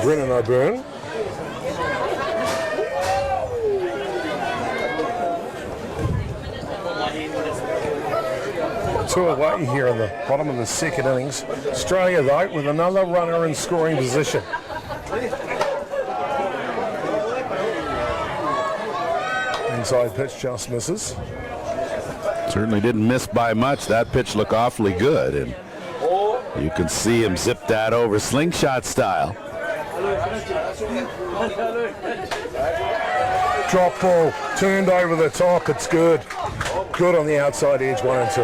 Brennan O'Byrne. Two away here in the bottom of the second innings. Australia, though, with another runner in scoring position. Inside pitch just misses. Certainly didn't miss by much. That pitch looked awfully good, and you can see him zip that over slingshot style. Drop ball, turned over the top. It's good. Good on the outside edge, 1 and 2.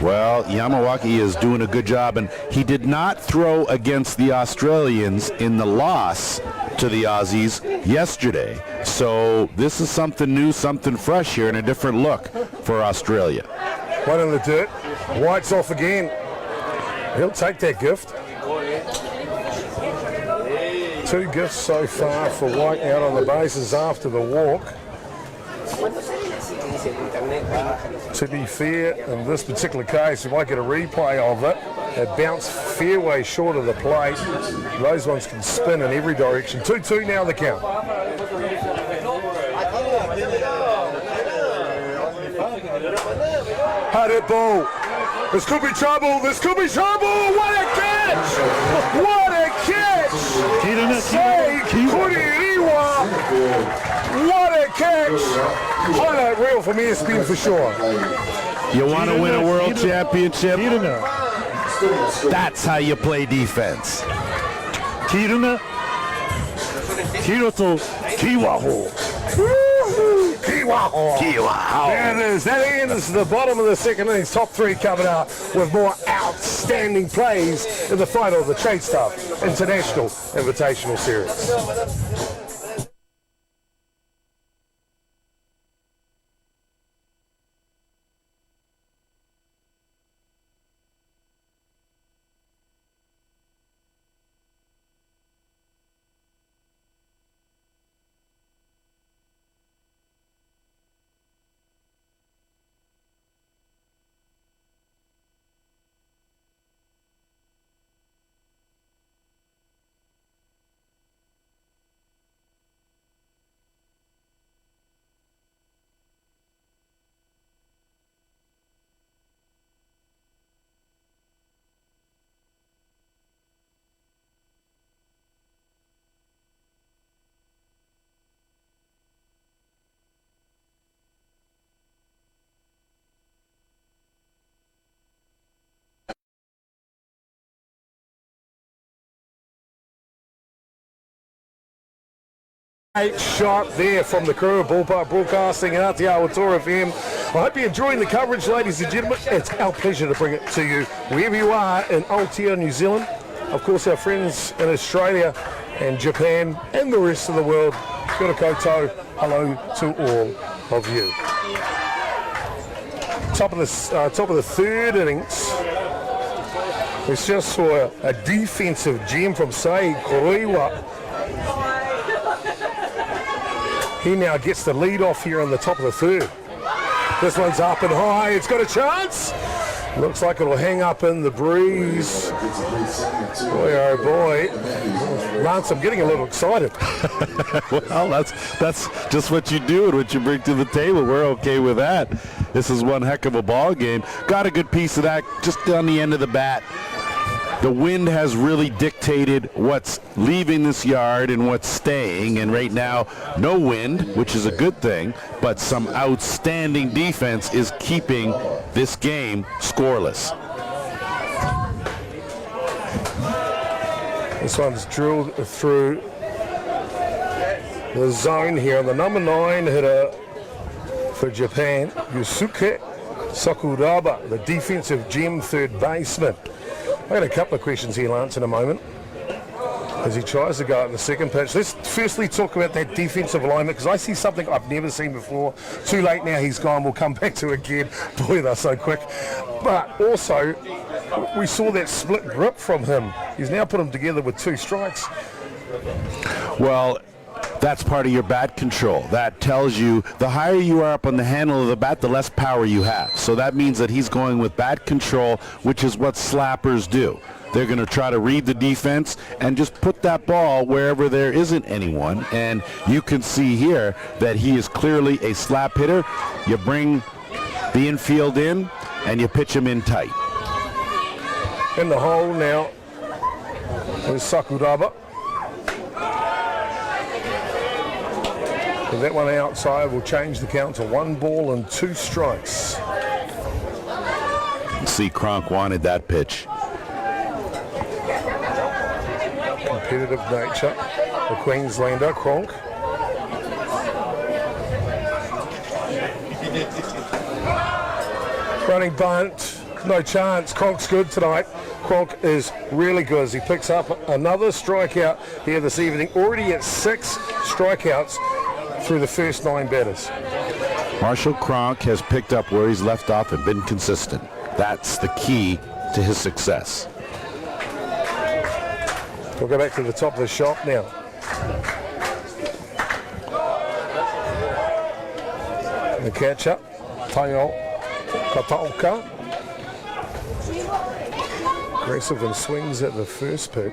Well, Yamawaki is doing a good job, and he did not throw against the Australians in the loss to the Aussies yesterday. So this is something new, something fresh here, and a different look for Australia. One in the dirt. White's off again. He'll take that gift. 2 gifts so far for White out on the bases after the walk. To be fair, in this particular case, you might get a replay of it. They bounce fairway short of the plate. Those ones can spin in every direction. 2-2 now the count. Hard hit ball. This could be trouble. This could be trouble. What a catch! What a catch! Say Kuririwa. What a catch! Highlight reel from ESPN for sure. You want to win a world championship? That's how you play defense. Kiruna, Kiroto, Kiwaho. Kiwaho. There it is. That ends the bottom of the second innings. Top three covered out with more outstanding plays in the final of the Tradestaff International Invitational Series. Great shot there from the crew of Ballpark Broadcasting and Atiawa Toa FM. I hope you're enjoying the coverage, ladies and gentlemen. It's our pleasure to bring it to you wherever you are in Aotearoa, New Zealand. Of course, our friends in Australia and Japan and the rest of the world. Kia koutou, hello to all of you. Top of the third innings. We just saw a defensive gem from Sei Koroiwa. He now gets the lead off here on the top of the third. This one's up and high. It's got a chance. Looks like it'll hang up in the breeze. Boy, oh boy. Lance, I'm getting a little excited. Well, that's just what you do and what you bring to the table. We're okay with that. This is one heck of a ball game. Got a good piece of that just on the end of the bat. The wind has really dictated what's leaving this yard and what's staying, and right now, no wind, which is a good thing, but some outstanding defense is keeping this game scoreless. This one's drilled through the zone here. And the number 9 hitter for Japan, Yusuke Sakuraba, the defensive gem third baseman. I got a couple of questions here, Lance, in a moment, as he tries to go out in the second pitch. Let's firstly talk about that defensive alignment, because I see something I've never seen before. Too late now, he's gone. We'll come back to it again. Boy, they're so quick. But also, we saw that split grip from him. He's now put him together with 2 strikes. Well, that's part of your bat control. That tells you the higher you are up on the handle of the bat, the less power you have. So that means that he's going with bat control, which is what slappers do. They're going to try to read the defense and just put that ball wherever there isn't anyone. And you can see here that he is clearly a slap hitter. You bring the infield in and you pitch him in tight. In the hole now is Sakuraba. With that one outside will change the count to 1 ball and 2 strikes. See, Kronk wanted that pitch. Competitive nature, the Queenslander, Kronk. Running bunt, no chance. Kronk's good tonight. Kronk is really good as he picks up another strikeout here this evening. Already at 6 strikeouts through the first 9 batters. Marshall Kronk has picked up where he's left off and been consistent. That's the key to his success. We'll go back to the top of the shop now. The catcher, Tayo Kataoka. aggressive and swings at the first pitch.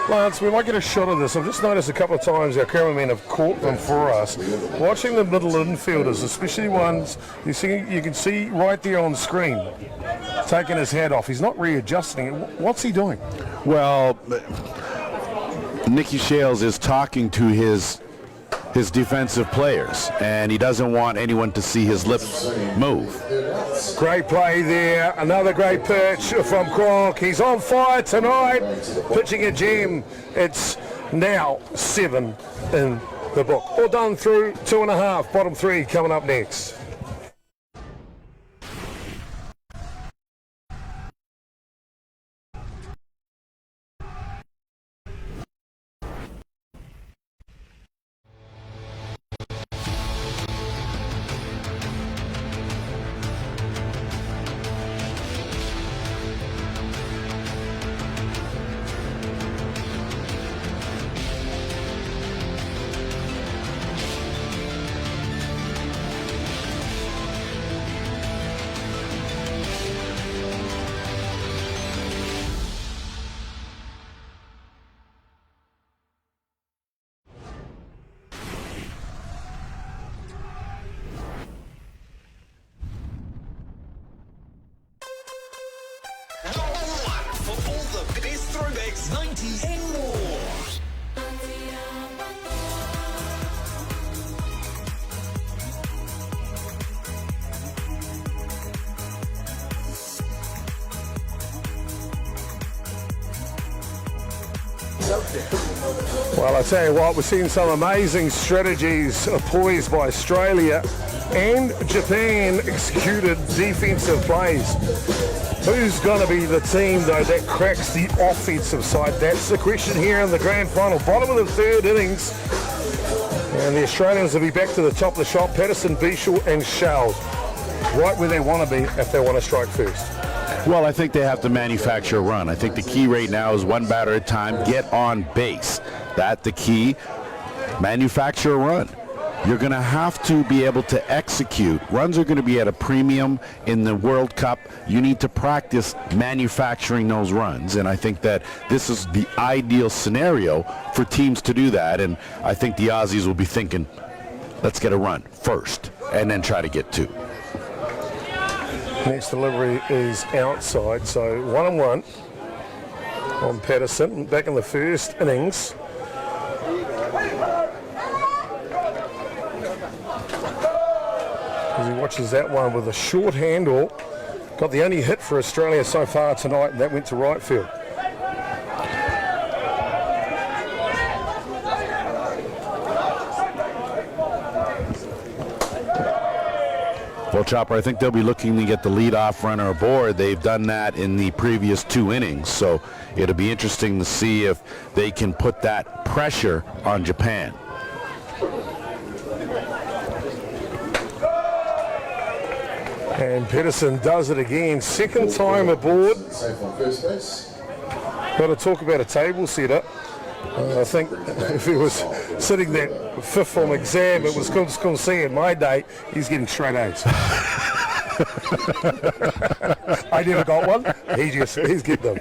Lance, we might get a shot of this. I've just noticed a couple of times our cameramen have caught them for us. Watching the middle infielders, especially ones you can see right there on screen, taking his head off. He's not readjusting it. What's he doing? Well, Nicky Shales is talking to his defensive players, and he doesn't want anyone to see his lips move. Great play there. Another great pitch from Kronk. He's on fire tonight, pitching a gem. It's now 7 in the book. All done through 2.5. Bottom 3 coming up next. Throwbacks 90s and more. Well, I tell you what, we're seeing some amazing strategies poised by Australia and Japan executed defensive plays. Who's going to be the team, though, that cracks the offensive side? That's the question here in the grand final. Bottom of the third innings. And the Australians will be back to the top of the shop. Patterson, Bichel and Shales. Right where they want to be if they want to strike first. Well, I think they have to manufacture a run. I think the key right now is one batter at a time, get on base. That's the key. Manufacture a run. You're going to have to be able to execute. Runs are going to be at a premium in the World Cup. You need to practice manufacturing those runs, and I think that this is the ideal scenario for teams to do that, and I think the Aussies will be thinking, let's get a run first, and then try to get 2. Next delivery is outside, so 1-1 on Patterson, back in the first innings. As he watches that one with a short handle. Got the only hit for Australia so far tonight, and that went to right field. Well, Chopper, I think they'll be looking to get the leadoff runner aboard. They've done that in the previous 2 innings, so it'll be interesting to see if they can put that pressure on Japan. And Patterson does it again. Second time aboard. Got to talk about a table setter. I think if he was sitting that 5th form exam, it was good to see. In my day, he's getting straight A's. I never got one. He's getting them.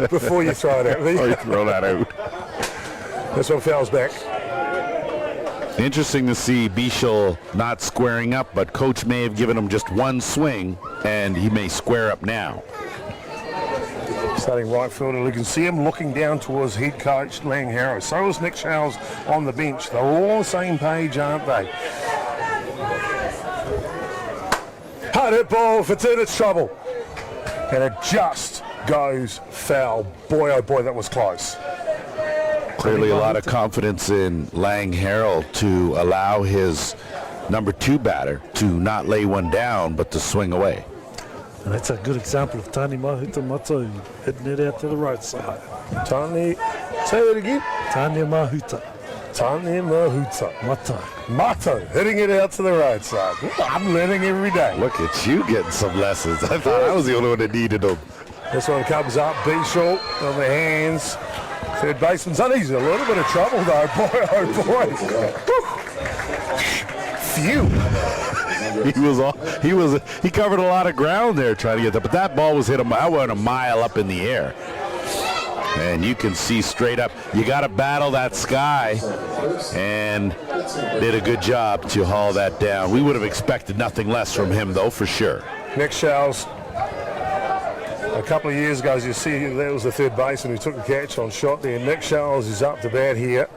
Before you throw it out. Before you throw that out. This one fouls back. Interesting to see Bichel not squaring up, but coach may have given him just one swing, and he may square up now. Starting right fielder, you can see him looking down towards head coach Lang Harrow. So is Nick Shales on the bench. They're all on the same page, aren't they? Hard hit ball, if it's in, it's trouble. And it just goes foul. Boy, oh boy, that was close. Clearly a lot of confidence in Lang Harrow to allow his number 2 batter to not lay one down, but to swing away. And that's a good example of Tani Mahuta hitting it out to the right side. Tani, say that again. Tani Mahuta. Tani Mahuta. Mato, hitting it out to the right side. I'm learning every day. Look at you getting some lessons. I thought I was the only one that needed them. This one comes up, Bichel on the hands. Third baseman's uneasy. A little bit of trouble though. Boy, oh boy. few. He covered a lot of ground there trying to get that, but that ball was hit a mile up in the air. And you can see straight up, you got to battle that sky, and did a good job to haul that down. We would have expected nothing less from him, though, for sure. Nick Showers, a couple of years ago, as you see, that was the third baseman who took the catch on shot there. Nick Showers is up to bat here.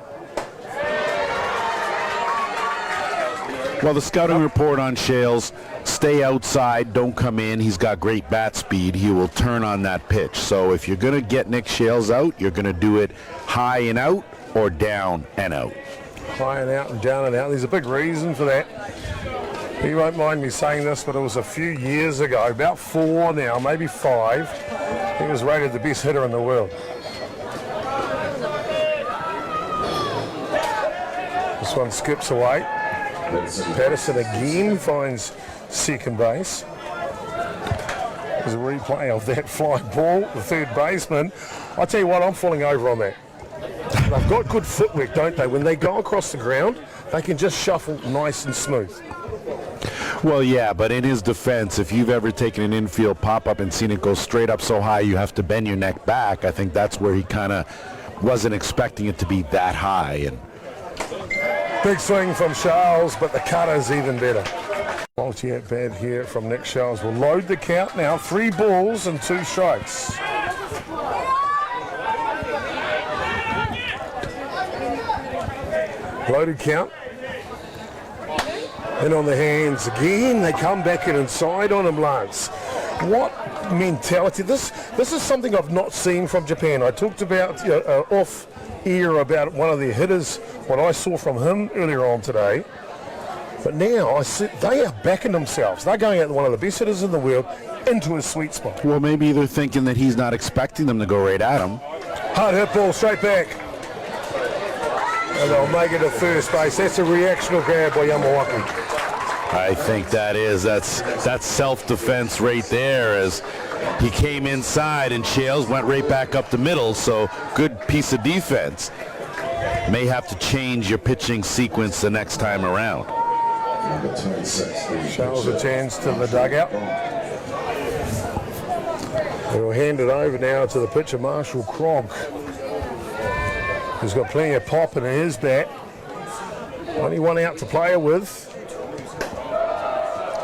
Well, the scouting report on Shales, stay outside, don't come in. He's got great bat speed. He will turn on that pitch. So if you're going to get Nick Shales out, you're going to do it high and out or down and out. High and out and down and out. There's a big reason for that. You won't mind me saying this, but it was a few years ago, about 4 now, maybe 5. He was rated the best hitter in the world. This one skips away. Patterson again finds second base. There's a replay of that fly ball, the third baseman. I tell you what, I'm falling over on that. They've got good footwork, don't they? When they go across the ground, they can just shuffle nice and smooth. Well, yeah, but in his defense, if you've ever taken an infield pop-up and seen it go straight up so high you have to bend your neck back, I think that's where he kind of wasn't expecting it to be that high. And big swing from Charles, but the cutter's even better. Multi-at bat here from Nick Charles. Will load the count now. 3 balls and 2 strikes. Loaded count. In on the hands again. They come back in inside on him, Lance. What mentality. This is something I've not seen from Japan. I talked about off air about one of their hitters, what I saw from him earlier on today. But now I see they are backing themselves. They're going out one of the best hitters in the world into his sweet spot. Well, maybe they're thinking that he's not expecting them to go right at him. Hard hit ball straight back. And they'll make it at first base. That's a reactional grab by Yamawaki. I think that's self-defense right there, as he came inside and Shales went right back up the middle, so good piece of defense. May have to change your pitching sequence the next time around. Shales returns to the dugout. We'll hand it over now to the pitcher, Marshall Cronk. He's got plenty of pop in his bat. Only one out to play with.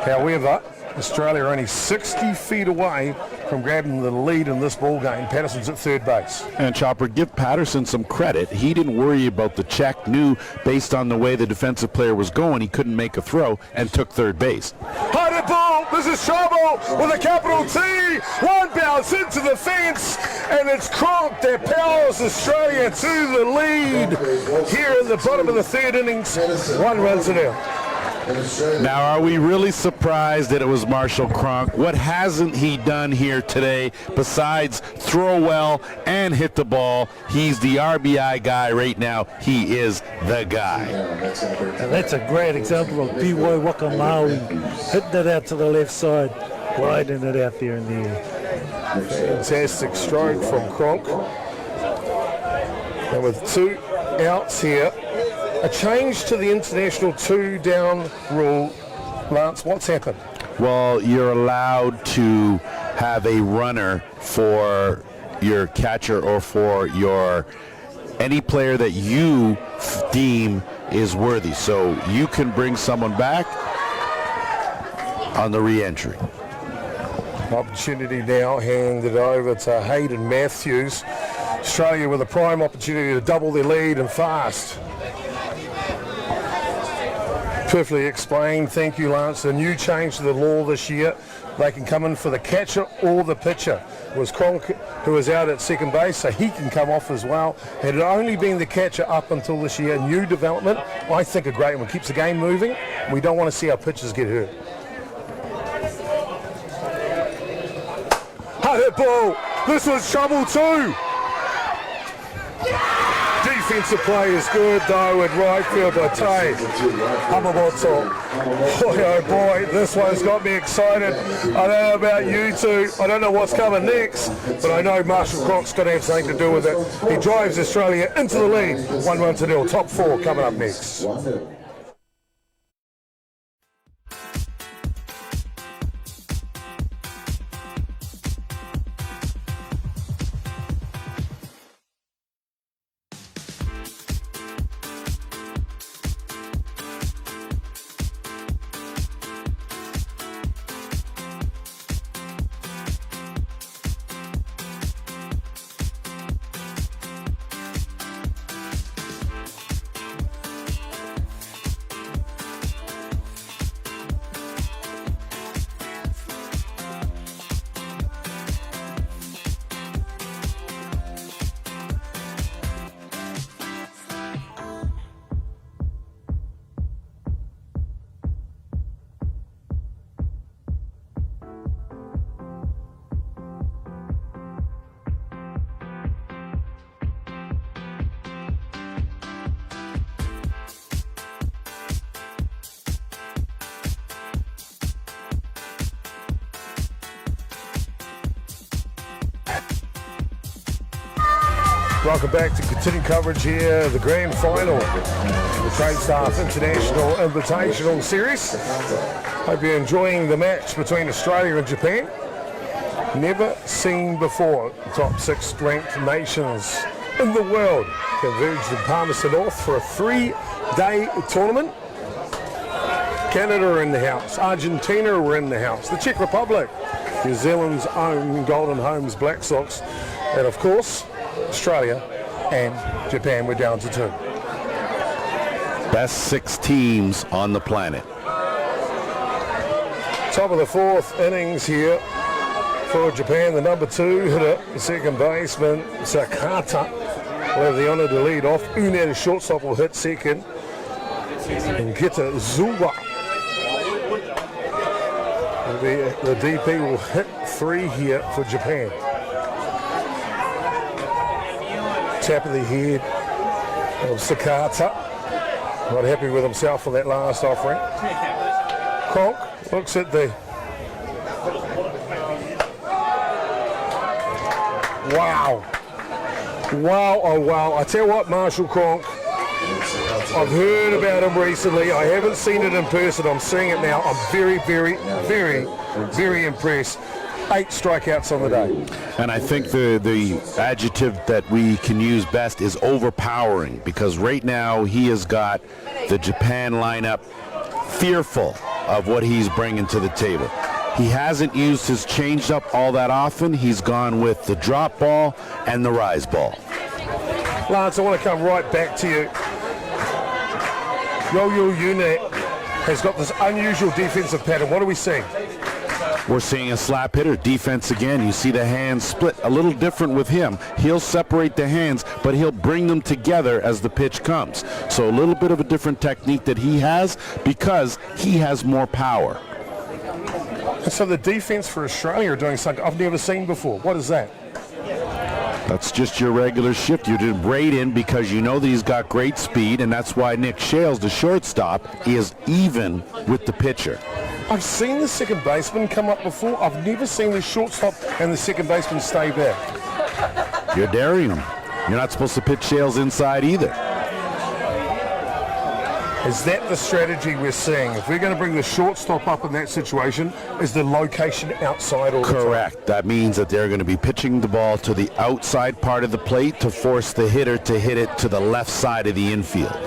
However, Australia are only 60 feet away from grabbing the lead in this ball game. Patterson's at third base. And Chopper, give Patterson some credit. He didn't worry about the check, knew based on the way the defensive player was going, he couldn't make a throw, and took third base. Hard hit ball. This is trouble with a capital T. One bounce into the fence, and it's Cronk that powers Australia to the lead here in the bottom of the third innings. 1 run to nil. Now, are we really surprised that it was Marshall Cronk? What hasn't he done here today besides throw well and hit the ball? He's the RBI guy right now. He is the guy. And that's a great example of B.Y. Wakamaui hitting it out to the left side, gliding it out there in the air. Fantastic stroke from Cronk. And with 2 outs here, a change to the international 2-down rule. Lance, what's happened? Well, you're allowed to have a runner for your catcher or for your any player that you deem is worthy. So you can bring someone back on the re-entry. Opportunity now handed over to Hayden Matthews. Australia with a prime opportunity to double their lead and fast. Perfectly explained. Thank you, Lance. A new change to the law this year. They can come in for the catcher or the pitcher. It was Cronk who was out at second base, so he can come off as well. It had only been the catcher up until this year. New development. I think a great one. Keeps the game moving. We don't want to see our pitchers get hurt. Hard hit ball. This was trouble too. Defensive play is good though at right field by Tai Hamamoto. Boy oh boy, this one's got me excited. I don't know about you two. I don't know what's coming next, but I know Marshall Cronk's going to have something to do with it. He drives Australia into the lead. 1 run to nil. Top 4 coming up next. Welcome back to continued coverage here, the grand final, the Tradestaff International Invitational Series. Hope you're enjoying the match between Australia and Japan. Never seen before. The top 6 ranked nations in the world converged in Palmerston North for a 3-day tournament. Canada are in the house, Argentina were in the house, the Czech Republic, New Zealand's own Golden Homes Black Sox, and of course, Australia and Japan were down to 2. Best 6 teams on the planet. Top of the 4th innings here for Japan. The number 2 hitter, the second baseman, Sakata, will have the honour to lead off. Une, the shortstop, will hit second. And Gita Zuwa, the DP, will hit 3 here for Japan. Tap of the head of Sakata. Not happy with himself for that last offering. Cronk looks at the... Wow. Wow, oh wow. I tell you what, Marshall Cronk, I've heard about him recently. I haven't seen it in person. I'm seeing it now. I'm very, very, very, very impressed. 8 strikeouts on the day. And I think the adjective that we can use best is overpowering, because right now he has got the Japan lineup fearful of what he's bringing to the table. He hasn't used his changeup all that often. He's gone with the drop ball and the rise ball. Lance, I want to come right back to you. Yo-Yo Une has got this unusual defensive pattern. What are we seeing? We're seeing a slap hitter defense again. You see the hands split a little different with him. He'll separate the hands, but he'll bring them together as the pitch comes. So a little bit of a different technique that he has, because he has more power. And so the defense for Australia are doing something I've never seen before. What is that? That's just your regular shift. You did Braden because you know that he's got great speed, and that's why Nick Shales, the shortstop, is even with the pitcher. I've seen the second baseman come up before. I've never seen the shortstop and the second baseman stay back. You're daring him. You're not supposed to pitch Shales inside either. Is that the strategy we're seeing? If we're going to bring the shortstop up in that situation, is the location outside all the time? Correct. That means that they're going to be pitching the ball to the outside part of the plate to force the hitter to hit it to the left side of the infield.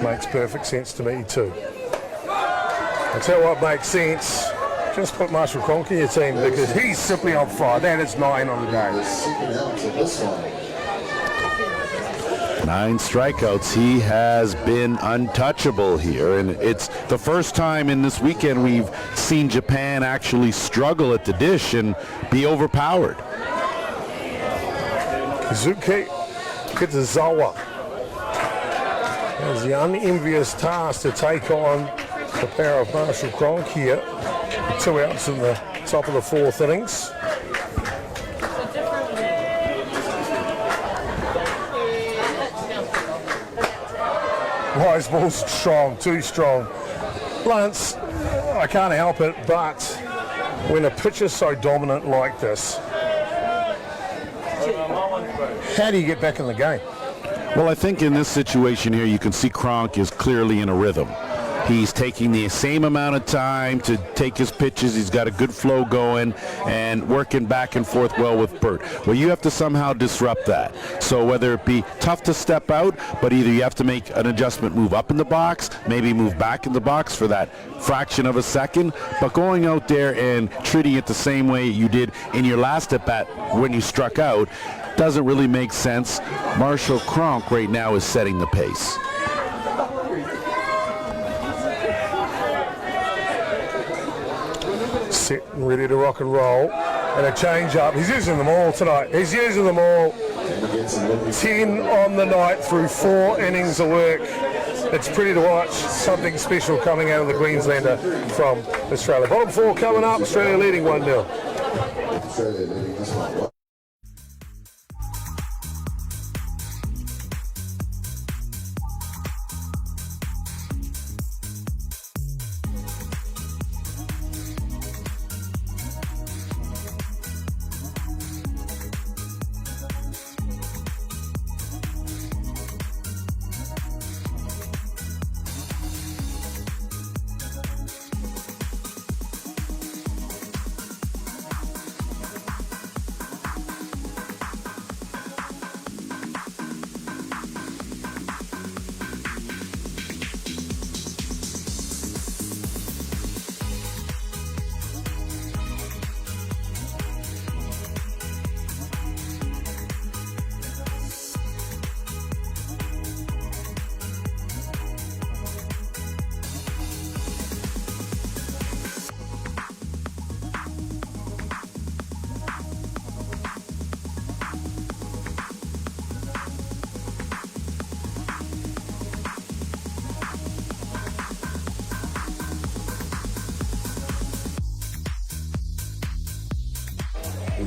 Makes perfect sense to me too. I'll tell you what makes sense. Just put Marshall Cronk in your team, because he's simply on fire. That is 9 on the day. 9 strikeouts. He has been untouchable here, and it's the first time in this weekend we've seen Japan actually struggle at the dish and be overpowered. Kazuki Kitazawa has the unenvious task to take on the power of Marshall Cronk here. 2 outs in the top of the 4th innings. Wise ball's strong, too strong. Lance, I can't help it, but when a pitcher's so dominant like this, how do you get back in the game? Well, I think in this situation here, you can see Cronk is clearly in a rhythm. He's taking the same amount of time to take his pitches. He's got a good flow going and working back and forth well with Bert. Well, you have to somehow disrupt that. So whether it be tough to step out, but either you have to make an adjustment, move up in the box, maybe move back in the box for that fraction of a second, but going out there and treating it the same way you did in your last at-bat when you struck out doesn't really make sense. Marshall Cronk right now is setting the pace. Set and ready to rock and roll, and a change up. He's using them all tonight. He's using them all. 10 on the night through 4 innings of work. It's pretty to watch. Something special coming out of the Queenslander from Australia. Bottom 4 coming up. Australia leading 1-0.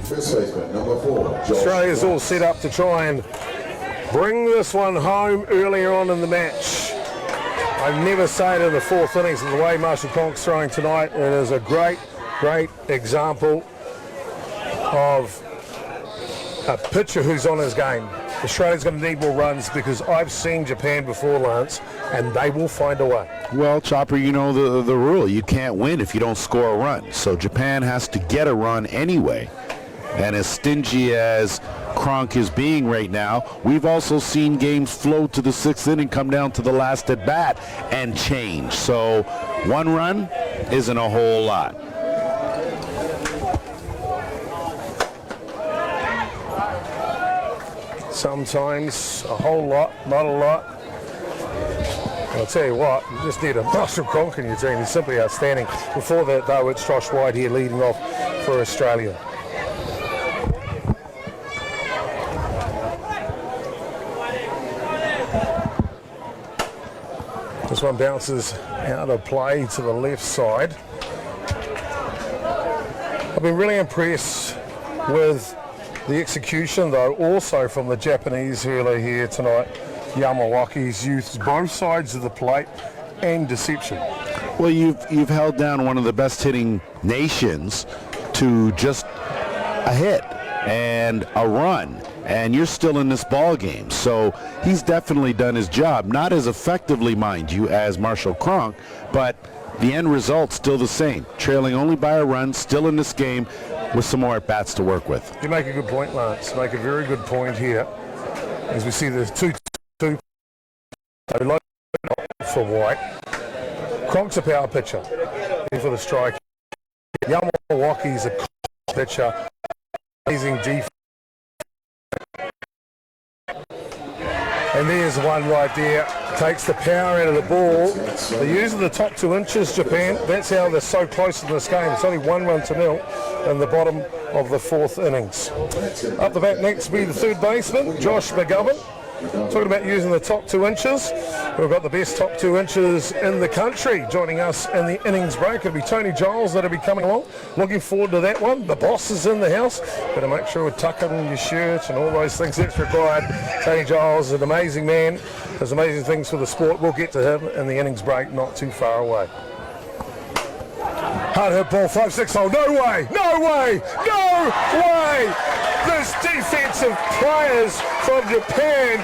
First baseman, number 4, Josh. Australia's all set up to try and bring this one home earlier on in the match. I've never seen it in the fourth innings, and the way Marshall Cronk's throwing tonight, it is a great example of a pitcher who's on his game. Australia's going to need more runs because I've seen Japan before, Lance, and they will find a way. Well, Chopper, you know the rule. You can't win if you don't score a run. So Japan has to get a run anyway. And as stingy as Cronk is being right now, we've also seen games flow to the sixth inning, come down to the last at bat, and change. So one run isn't a whole lot. Sometimes a whole lot, not a lot. I'll tell you what, you just need a Marshall Cronk in your team. He's simply outstanding. Before that, though, it's Josh White here leading off for Australia. This one bounces out of play to the left side. I've been really impressed with the execution, though, also from the Japanese hurler here tonight. Yamawaki's used both sides of the plate and deception. Well, you've held down one of the best hitting nations to just a hit and a run, and you're still in this ball game. So he's definitely done his job, not as effectively, mind you, as Marshall Cronk, but the end result's still the same. Trailing only by a run, still in this game with some more at-bats to work with. You make a good point, Lance. You make a very good point here. As we see the 2-2 low for White. Cronk's a power pitcher. Here for the strike. Yamawaki's a pitcher. Amazing defense. And there's one right there. Takes the power out of the ball. They're using the top 2 inches, Japan. That's how they're so close in this game. It's only 1-0 in the bottom of the fourth innings. Up the bat next will be the third baseman, Josh McGovern. Talking about using the top 2 inches. We've got the best top 2 inches in the country. Joining us in the innings break, it'll be Tony Giles that'll be coming along. Looking forward to that one. The boss is in the house. Better make sure we tuck in your shirt and all those things that's required. Tony Giles is an amazing man. Does amazing things for the sport. We'll get to him in the innings break not too far away. Hard hit ball, 5-6 hole. No way! No way! No way! This defensive players from Japan,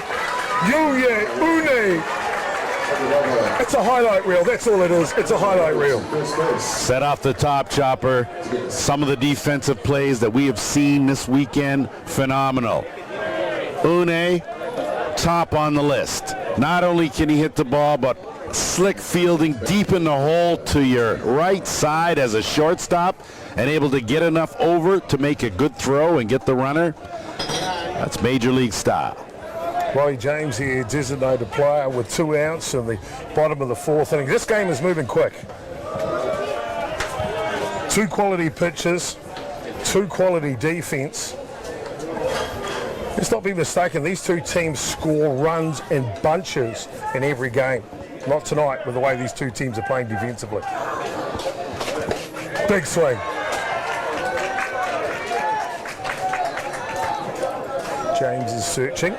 Yuya Une. It's a highlight reel. That's all it is. It's a highlight reel. Set off the top, Chopper. Some of the defensive plays that we have seen this weekend, phenomenal. Une, top on the list. Not only can he hit the ball, but slick fielding deep in the hole to your right side as a shortstop and able to get enough over to make a good throw and get the runner. That's major league style. Roy James here, designated player with 2 outs in the bottom of the fourth inning. This game is moving quick. 2 quality pitchers, 2 quality defense. Let's not be mistaken, these 2 teams score runs in bunches in every game. Not tonight with the way these 2 teams are playing defensively. Big swing. James is searching.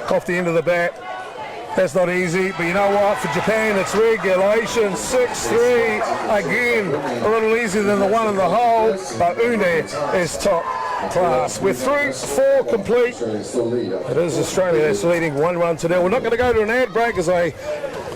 Off the end of the bat. That's not easy, but you know what? For Japan, it's regulation. 6-3. Again, a little easier than the one in the hole, but Une is top class. We're through 4 complete. It is Australia that's leading 1-0. We're not going to go to an ad break, as I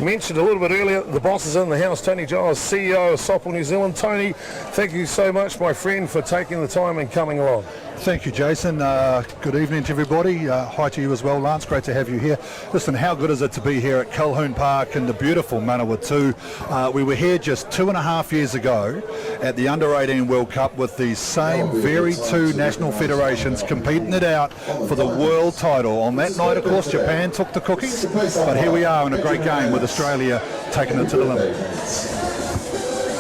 mentioned a little bit earlier. The boss is in the house. Tony Giles, CEO of Softball New Zealand. Tony, thank you so much, my friend, for taking the time and coming along. Thank you, Jason. Good evening to everybody. Hi to you as well, Lance. Great to have you here. Listen, how good is it to be here at Colquhoun Park in the beautiful Manawatū. We were here just 2.5 years ago at the Under-18 World Cup with the same very 2 national federations competing it out for the world title. On that night, of course, Japan took the cookies, but here we are in a great game with Australia taking it to the limit.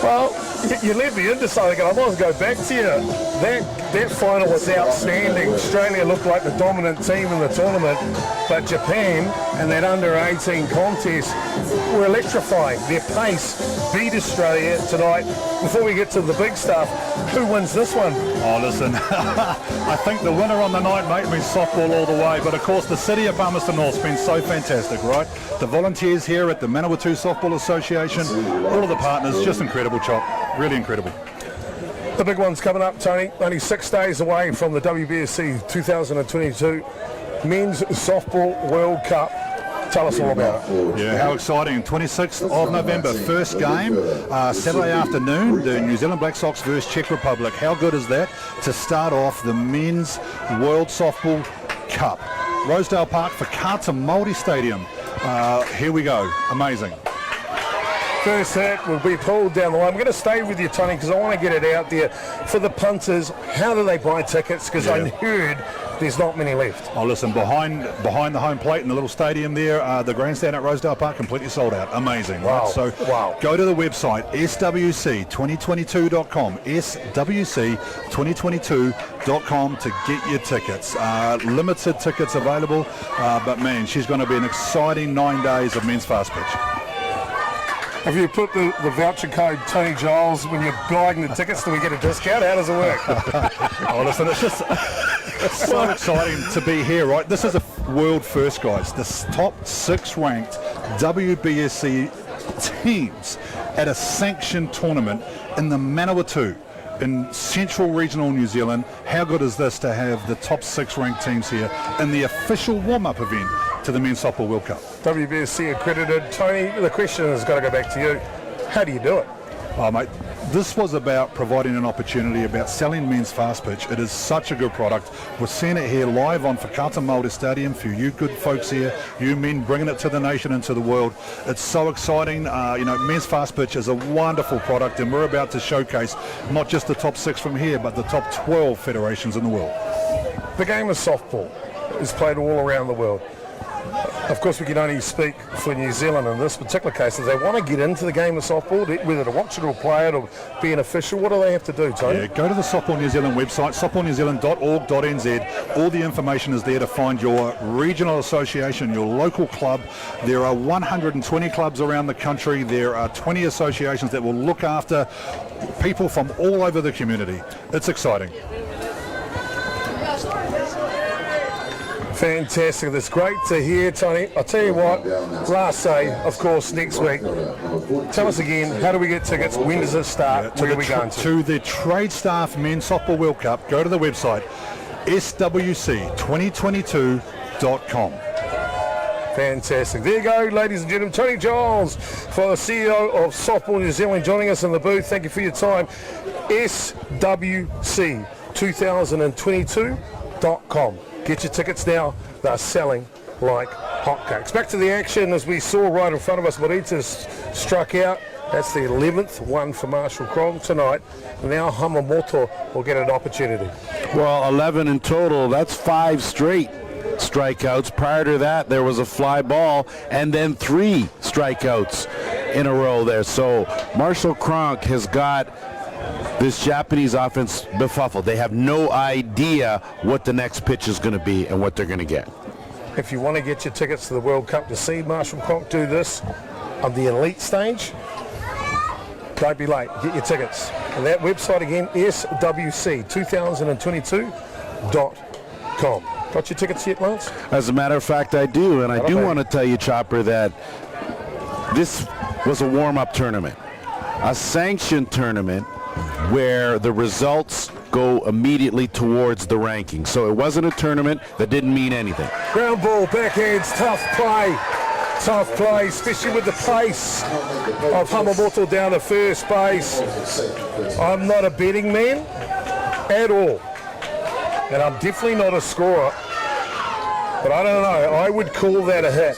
Well, You led me into something, and I want to go back to you. That final was outstanding. Australia looked like the dominant team in the tournament, but Japan and that under-18 contest were electrifying. Their pace beat Australia tonight. Before we get to the big stuff, who wins this one? Oh, listen, I think the winner on the night, mate, means softball all the way. But of course, the city of Palmerston North's been so fantastic, right? The volunteers here at the Manawatū Softball Association, all of the partners, just incredible, Chop. Really incredible. The big one's coming up, Tony. Only 6 days away from the WBSC 2022 Men's Softball World Cup. Tell us all about it. Yeah, how exciting. 26th of November, first game, Saturday afternoon, the New Zealand Black Sox versus Czech Republic. How good is that to start off the Men's World Softball Cup? Rosedale Park for Kata Māori Stadium. Here we go. Amazing. First hit will be pulled down the line. I'm going to stay with you, Tony, because I want to get it out there. For the punters, how do they buy tickets? Because I heard there's not many left. Oh, listen, behind the home plate in the little stadium there, the grandstand at Rosedale Park completely sold out. Amazing, right? So go to the website, swc2022.com, swc2022.com to get your tickets. Limited tickets available, but man, she's going to be an exciting 9 days of men's fast pitch. Have you put the voucher code Tony Giles when you're buying the tickets? Do we get a discount? How does it work? Oh, listen, it's just so exciting to be here, right? This is a world first, guys. The top 6 ranked WBSC teams at a sanctioned tournament in the Manawatū in central regional New Zealand. How good is this to have the top 6 ranked teams here in the official warm-up event to the Men's Softball World Cup? WBSC accredited. Tony, the question has got to go back to you. How do you do it? Oh, mate, this was about providing an opportunity, about selling men's fast pitch. It is such a good product. We're seeing it here live on Whakata Māori Stadium for you good folks here, you men bringing it to the nation and to the world. It's so exciting. Men's fast pitch is a wonderful product, and we're about to showcase not just the top 6 from here, but the top 12 federations in the world. The game of softball is played all around the world. Of course, we can only speak for New Zealand in this particular case. If they want to get into the game of softball, whether to watch it or play it or be an official, what do they have to do, Tony? Yeah, go to the Softball New Zealand website, softballnewzealand.org.nz. All the information is there to find your regional association, your local club. There are 120 clubs around the country. There are 20 associations that will look after people from all over the community. It's exciting. Fantastic. That's great to hear, Tony. I'll tell you what, last say, of course, next week. Tell us again, how do we get tickets? When does it start? Where are we going to? To the Tradestaff Men's Softball World Cup, go to the website, swc2022.com. Fantastic. There you go, ladies and gentlemen. Tony Giles, for the CEO of Softball New Zealand, joining us in the booth. Thank you for your time. swc2022.com. Get your tickets now. They're selling like hotcakes. Back to the action as we saw right in front of us. Morita's struck out. That's the 11th one for Marshall Cronk tonight. Now Hamamoto will get an opportunity. Well, 11 in total. That's 5 straight strikeouts. Prior to that, there was a fly ball and then 3 strikeouts in a row there. So Marshall Cronk has got this Japanese offense befuddled. They have no idea what the next pitch is going to be and what they're going to get. If you want to get your tickets to the World Cup to see Marshall Cronk do this on the elite stage, don't be late. Get your tickets. And that website again, swc2022.com. Got your tickets yet, Lance? As a matter of fact, I do. And I do want to tell you, Chopper, that this was a warm-up tournament. A sanctioned tournament where the results go immediately towards the ranking. So it wasn't a tournament that didn't mean anything. Ground ball, backhands, tough play. Tough play, especially with the pace of Hamamoto down to first base. I'm not a betting man at all. And I'm definitely not a scorer. But I don't know, I would call that a hit.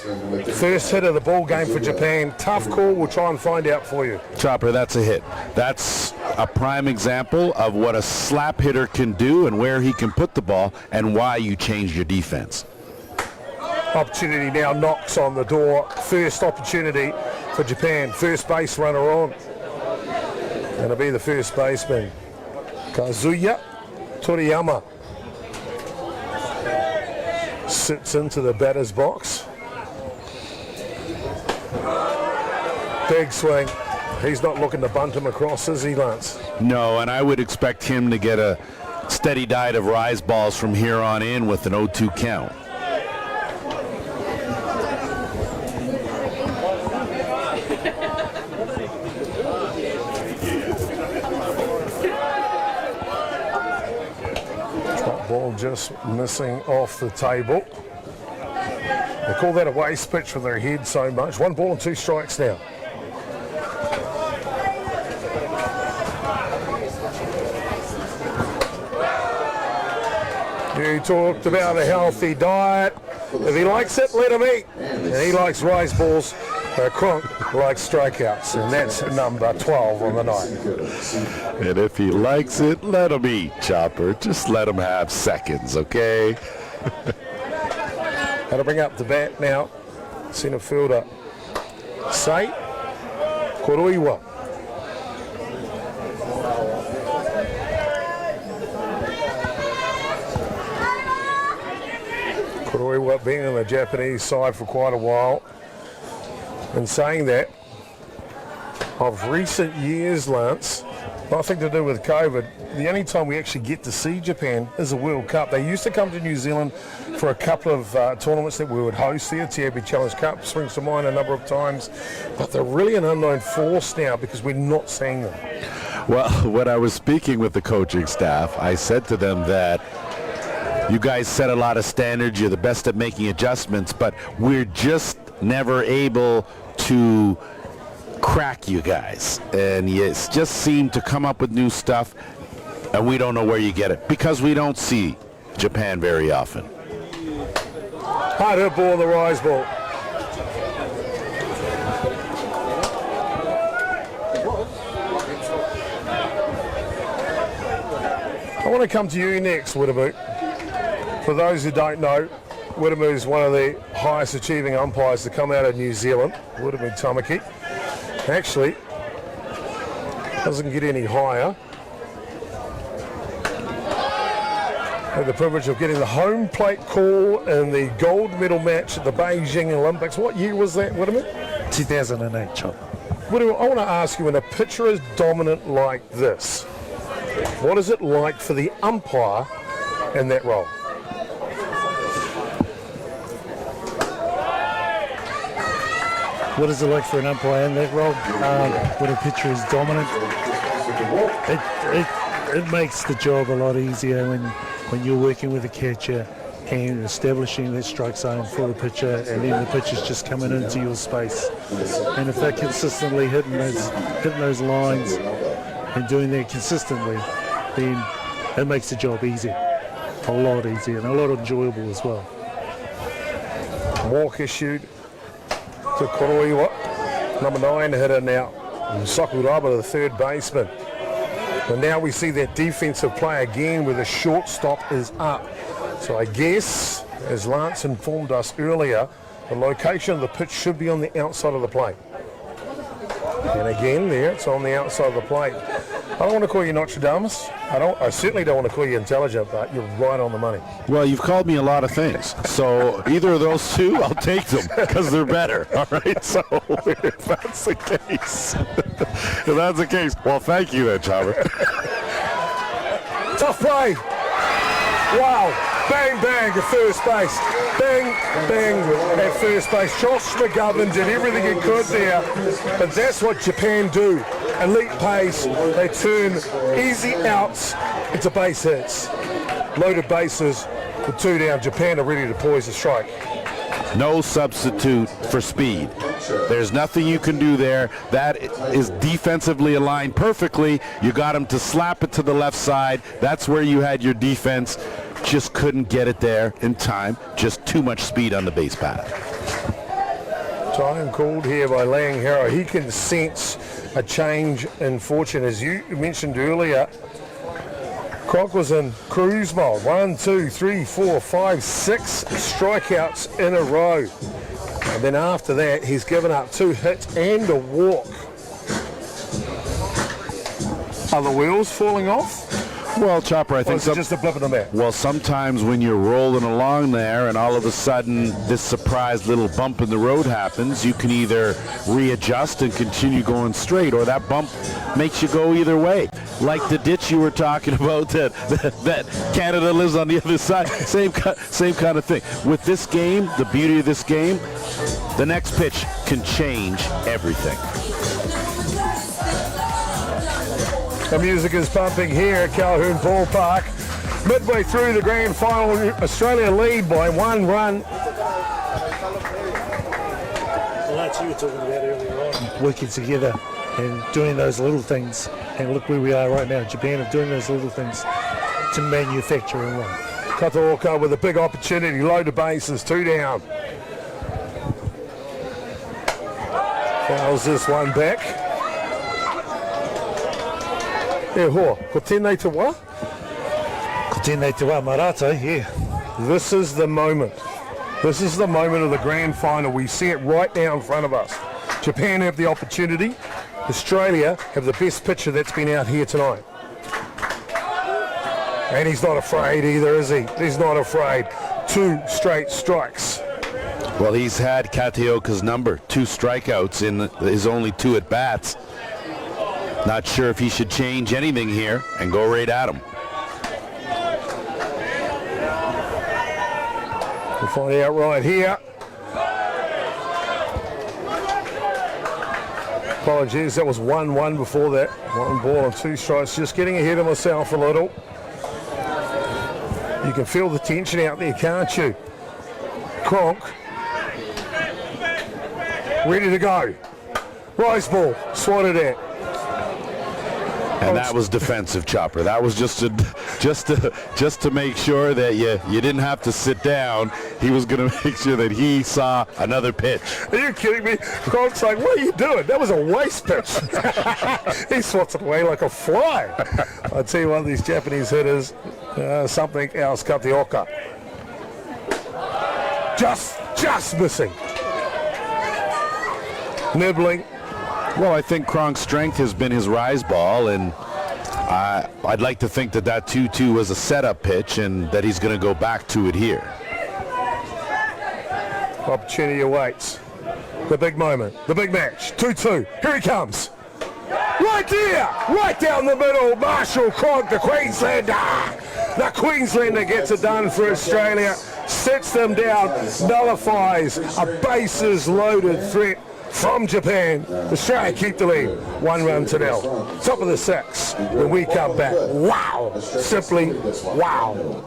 First hit of the ball game for Japan. Tough call, we'll try and find out for you. Chopper, that's a hit. That's a prime example of what a slap hitter can do and where he can put the ball and why you change your defense. Opportunity now knocks on the door. First opportunity for Japan. First base runner on. Going to be the first baseman, Kazuya Toriyama. Sits into the batter's box. Big swing. He's not looking to bunt him across, is he, Lance? No, and I would expect him to get a steady diet of rise balls from here on in with an 0-2 count. Drop ball just missing off the table. They call that a waste pitch with their head so much. 1 ball and 2 strikes now. You talked about a healthy diet. If he likes it, let him eat. And he likes rise balls. Cronk likes strikeouts, and that's number 12 on the night. And if he likes it, let him eat, Chopper. Just let him have seconds, okay? That'll bring up the bat now. Centre fielder, Sei Koroiwa. Koroiwa being on the Japanese side for quite a while. And saying that, of recent years, Lance, nothing to do with COVID, the only time we actually get to see Japan is a World Cup. They used to come to New Zealand for a couple of tournaments that we would host there. Atiawa Challenge Cup springs to mind a number of times, but they're really an unknown force now because we're not seeing them. Well, when I was speaking with the coaching staff, I said to them that you guys set a lot of standards, you're the best at making adjustments, but we're just never able to crack you guys, and you just seem to come up with new stuff, and we don't know where you get it because we don't see Japan very often. Hard hit ball, the rise ball. I want to come to you next, Whittamoo. For those who don't know, Whittamoo is one of the highest achieving umpires to come out of New Zealand, Whittamoo Tamaki. Actually, doesn't get any higher. Had the privilege of getting the home plate call in the gold medal match at the Beijing Olympics. What year was that, Whittamoo? 2008, Chop. Whittamoo, I want to ask you, when a pitcher is dominant like this, what is it like for the umpire in that role? What is it like for an umpire in that role? When a pitcher is dominant, it makes the job a lot easier when you're working with a catcher and establishing that strike zone for the pitcher, and then the pitcher's just coming into your space. And if they're consistently hitting those lines and doing that consistently, then it makes the job easier, a lot easier, and a lot enjoyable as well. Walk issued to Koroiwa, number 9 hitter now, and Sakuraba, the third baseman. And now we see that defensive play again where the shortstop is up. So I guess, as Lance informed us earlier, the location of the pitch should be on the outside of the plate. And again there, it's on the outside of the plate. I don't want to call you Nostradamus. I certainly don't want to call you intelligent, but you're right on the money. Well, you've called me a lot of things, so either of those two, I'll take them because they're better. All right, so if that's the case, well, thank you then, Chopper. Tough play. Wow. Bang, bang at first base. Bang, bang at first base. Josh McGovern did everything he could there, but that's what Japan do. Elite pace, they turn easy outs into base hits. Loaded bases with 2 down. Japan are ready to poise the strike. No substitute for speed. There's nothing you can do there. That is defensively aligned perfectly. You got him to slap it to the left side. That's where you had your defense. Just couldn't get it there in time. Just too much speed on the base path. Time called here by Lang Harrow. He can sense a change in fortune. As you mentioned earlier, Cronk was in cruise mode. 1, 2, 3, 4, 5, 6 strikeouts in a row. And then after that, he's given up 2 hits and a walk. Are the wheels falling off? Well, Chopper, I Or think is it just a blip in the map? well, sometimes when you're rolling along there and all of a sudden this surprise little bump in the road happens, you can either readjust and continue going straight, or that bump makes you go either way. Like the ditch you were talking about that Canada lives on the other side. Same kind of thing. With this game, the beauty of this game, the next pitch can change everything. The music is pumping here at Colquhoun Ballpark. Midway through the grand final, Australia lead by 1 run. Well, that's what you were talking about earlier on. Working together and doing those little things. And look where we are right now. Japan are doing those little things to manufacture a run. Kataoka with a big opportunity. Loaded bases, 2 down. Fouls this one back. E hoa, ko tēnei te wā? Ko tēnei te wā marata, yeah. This is the moment. This is the moment of the grand final. We see it right now in front of us. Japan have the opportunity. Australia have the best pitcher that's been out here tonight. And he's not afraid either, is he? He's not afraid. 2 straight strikes. Well, he's had Kataoka's number, 2 strikeouts in his only 2 at-bats. Not sure if he should change anything here and go right at him. We'll find out right here. Apologies, that was 1-1 before that. 1 ball and 2 strikes. Just getting ahead of myself a little. You can feel the tension out there, can't you? Cronk. Ready to go. Rise ball, swatted at. And that was defensive, Chopper. That was just to make sure that you didn't have to sit down. He was going to make sure that he saw another pitch. Are you kidding me? Cronk's like, what are you doing? That was a waste pitch. He swats it away like a fly. I tell you what, these Japanese hitters, something else. Kataoka. Just missing. Nibbling. Well, I think Cronk's strength has been his rise ball, and I'd like to think that 2-2 was a setup pitch and that he's going to go back to it here. Opportunity awaits. The big moment, the big match. 2-2. Here he comes. Right there, right down the middle. Marshall Cronk, the Queenslander. The Queenslander gets it done for Australia. Sets them down, nullifies a bases loaded threat from Japan. Australia keep the lead, 1 run to 0. Top of the 6 when we come back. Wow, simply wow.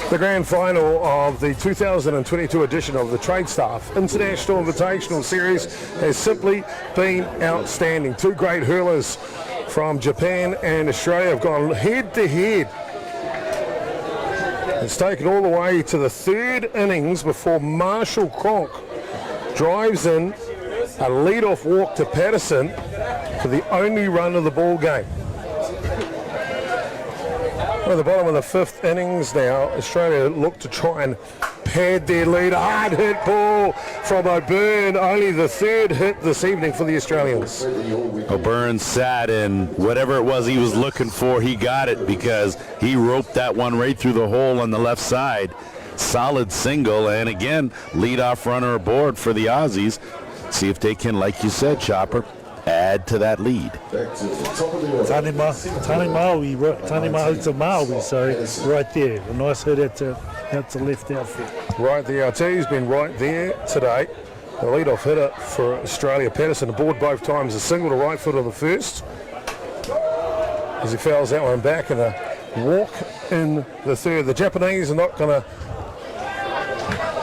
The grand final of the 2022 edition of the Tradestaff International Invitational Series has simply been outstanding. 2 great hurlers from Japan and Australia have gone head to head. It's taken all the way to the 3rd innings before Marshall Cronk drives in a lead-off walk to Patterson for the only run of the ball game. We're at the bottom of the 5th innings now. Australia look to try and pad their lead. A hard hit ball from O'Byrne. Only the 3rd hit this evening for the Australians. O'Byrne sat, and whatever it was he was looking for, he got it because he roped that one right through the hole on the left side. Solid single, and again, leadoff runner aboard for the Aussies. See if they can, like you said, Chopper, add to that lead. Tani Mahu to Maui, so right there. A nice hit out to left outfield. Right there. He's been right there today. The leadoff hitter for Australia, Patterson, aboard both times. A single to right foot on the first. As he fouls that one back, and a walk in the 3rd. The Japanese are not going to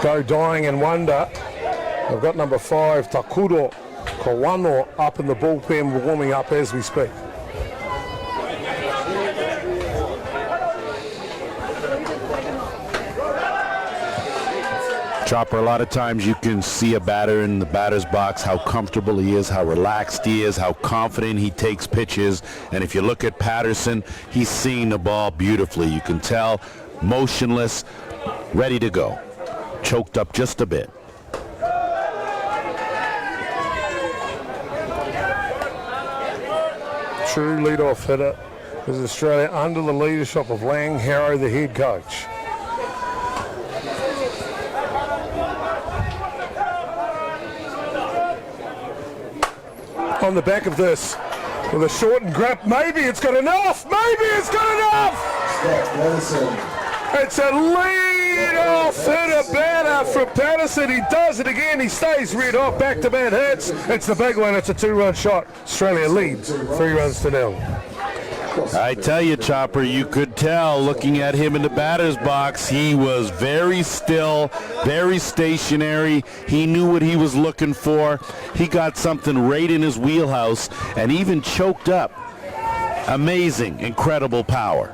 go dying in wonder. They've got number 5, Takuro Kawano, up in the bullpen, warming up as we speak. Chopper, a lot of times you can see a batter in the batter's box, how comfortable he is, how relaxed he is, how confident he takes pitches. And if you look at Patterson, he's seeing the ball beautifully. You can tell, motionless, ready to go. Choked up just a bit. True leadoff hitter is Australia under the leadership of Lang Harrow, the head coach. On the back of this, with a shortened grip, maybe it's got enough! Maybe it's got enough! It's a lead-off hitter batter from Patterson. He does it again. He stays red off, back-to-back hits. It's the big one. It's a 2-run shot. Australia leads 3-0. I tell you, Chopper, you could tell looking at him in the batter's box, he was very still, very stationary. He knew what he was looking for. He got something right in his wheelhouse and even choked up. Amazing, incredible power.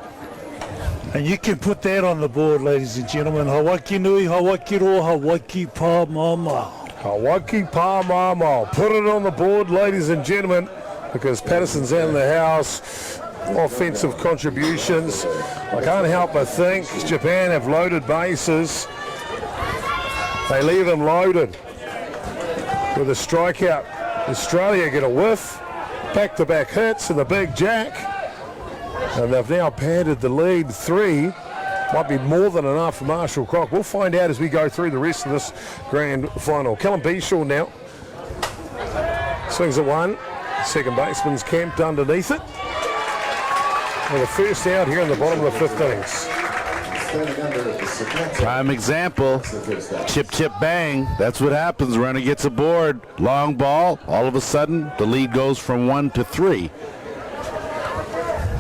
And you can put that on the board, ladies and gentlemen. Hawaki nui, hawaki ro, hawaki pa mama. Hawaki pa mama. Put it on the board, ladies and gentlemen, because Patterson's in the house. Offensive contributions. I can't help but think Japan have loaded bases. They leave them loaded with a strikeout. Australia get a whiff, back-to-back hits, and the big jack. And they've now padded the lead 3. Might be more than enough for Marshall Cronk. We'll find out as we go through the rest of this grand final. Callum Bishaw now swings at 1. Second baseman's camped underneath it. Well, the first out here in the bottom of the 5th innings. Prime example, chip, chip, bang. That's what happens. Runner gets aboard. Long ball. All of a sudden, the lead goes from 1 to 3.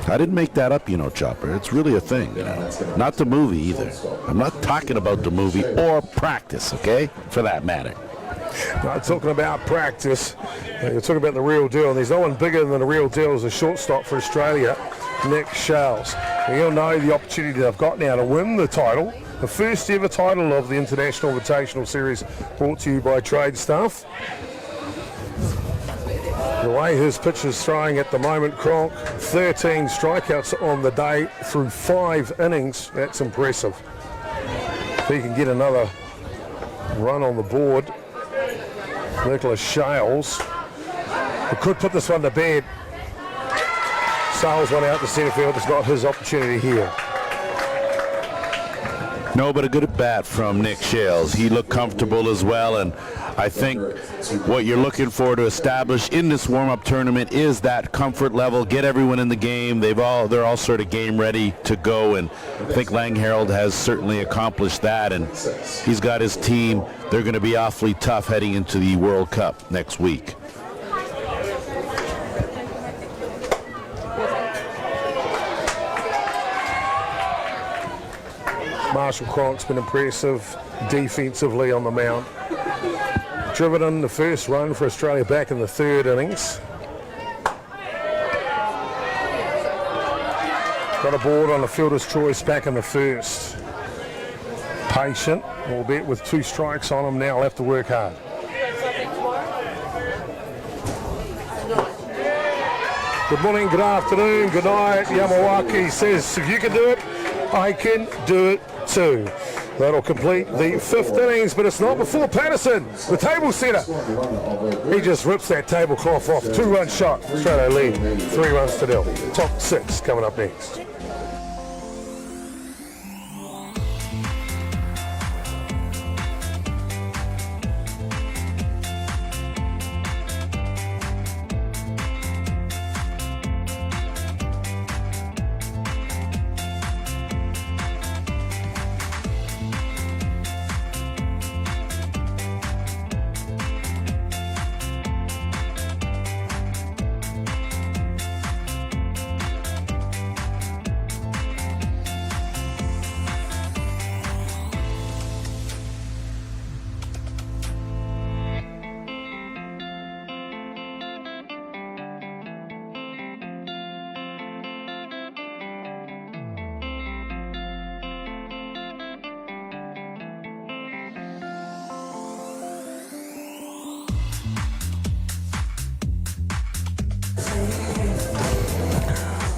I didn't make that up, you know, Chopper. It's really a thing. You know? Not the movie either. I'm not talking about the movie or practice, okay? For that matter. Not talking about practice. You're talking about the real deal. And there's no one bigger than the real deal as a shortstop for Australia, Nick Shales. You'll know the opportunity they've got now to win the title, the first ever title of the International Invitational Series, brought to you by Tradestaff. The way his pitch is throwing at the moment, Cronk, 13 strikeouts on the day through 5 innings. That's impressive. If he can get another run on the board, Nicholas Shales could put this one to bed. Sails one out to centre field. It's not his opportunity here. No, but a good at bat from Nick Shales. He looked comfortable as well, and I think what you're looking for to establish in this warm-up tournament is that comfort level. Get everyone in the game. They're all sort of game ready to go, and I think Lang Harold has certainly accomplished that, and he's got his team. They're going to be awfully tough heading into the World Cup next week. Marshall Cronk's been impressive defensively on the mound. Driven in the first run for Australia back in the 3rd innings. Got a board on the fielder's choice back in the 1st. Patient, albeit with 2 strikes on him now. He'll have to work hard. Good morning, good afternoon, good night. Yamawaki says, if you can do it, I can do it too. That'll complete the 5th innings, but it's not before Patterson, the table setter. He just rips that tablecloth off. 2-run shot. Australia lead 3-0. Top 6 coming up next.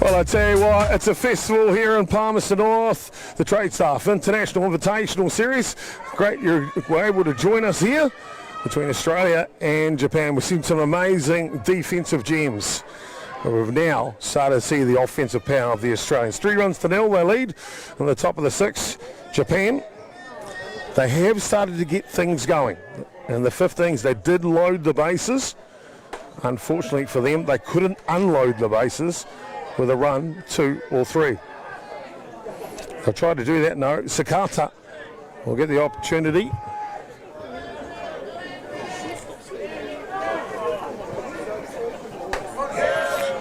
Well, I tell you what, it's a festival here in Palmerston North, the Tradestaff International Invitational Series. Great you were able to join us here between Australia and Japan. We've seen some amazing defensive gems. We've now started to see the offensive power of the Australians. 3-0 they lead on the top of the 6th. Japan, they have started to get things going. In the 5th innings, they did load the bases. Unfortunately for them, they couldn't unload the bases with a run, 2 or 3. They'll try to do that. No, Sakata will get the opportunity.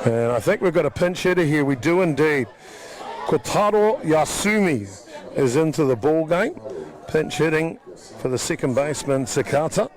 And I think we've got a pinch hitter here. We do indeed. Kotaro Yasumi is into the ball game. Pinch hitting for the second baseman, Sakata.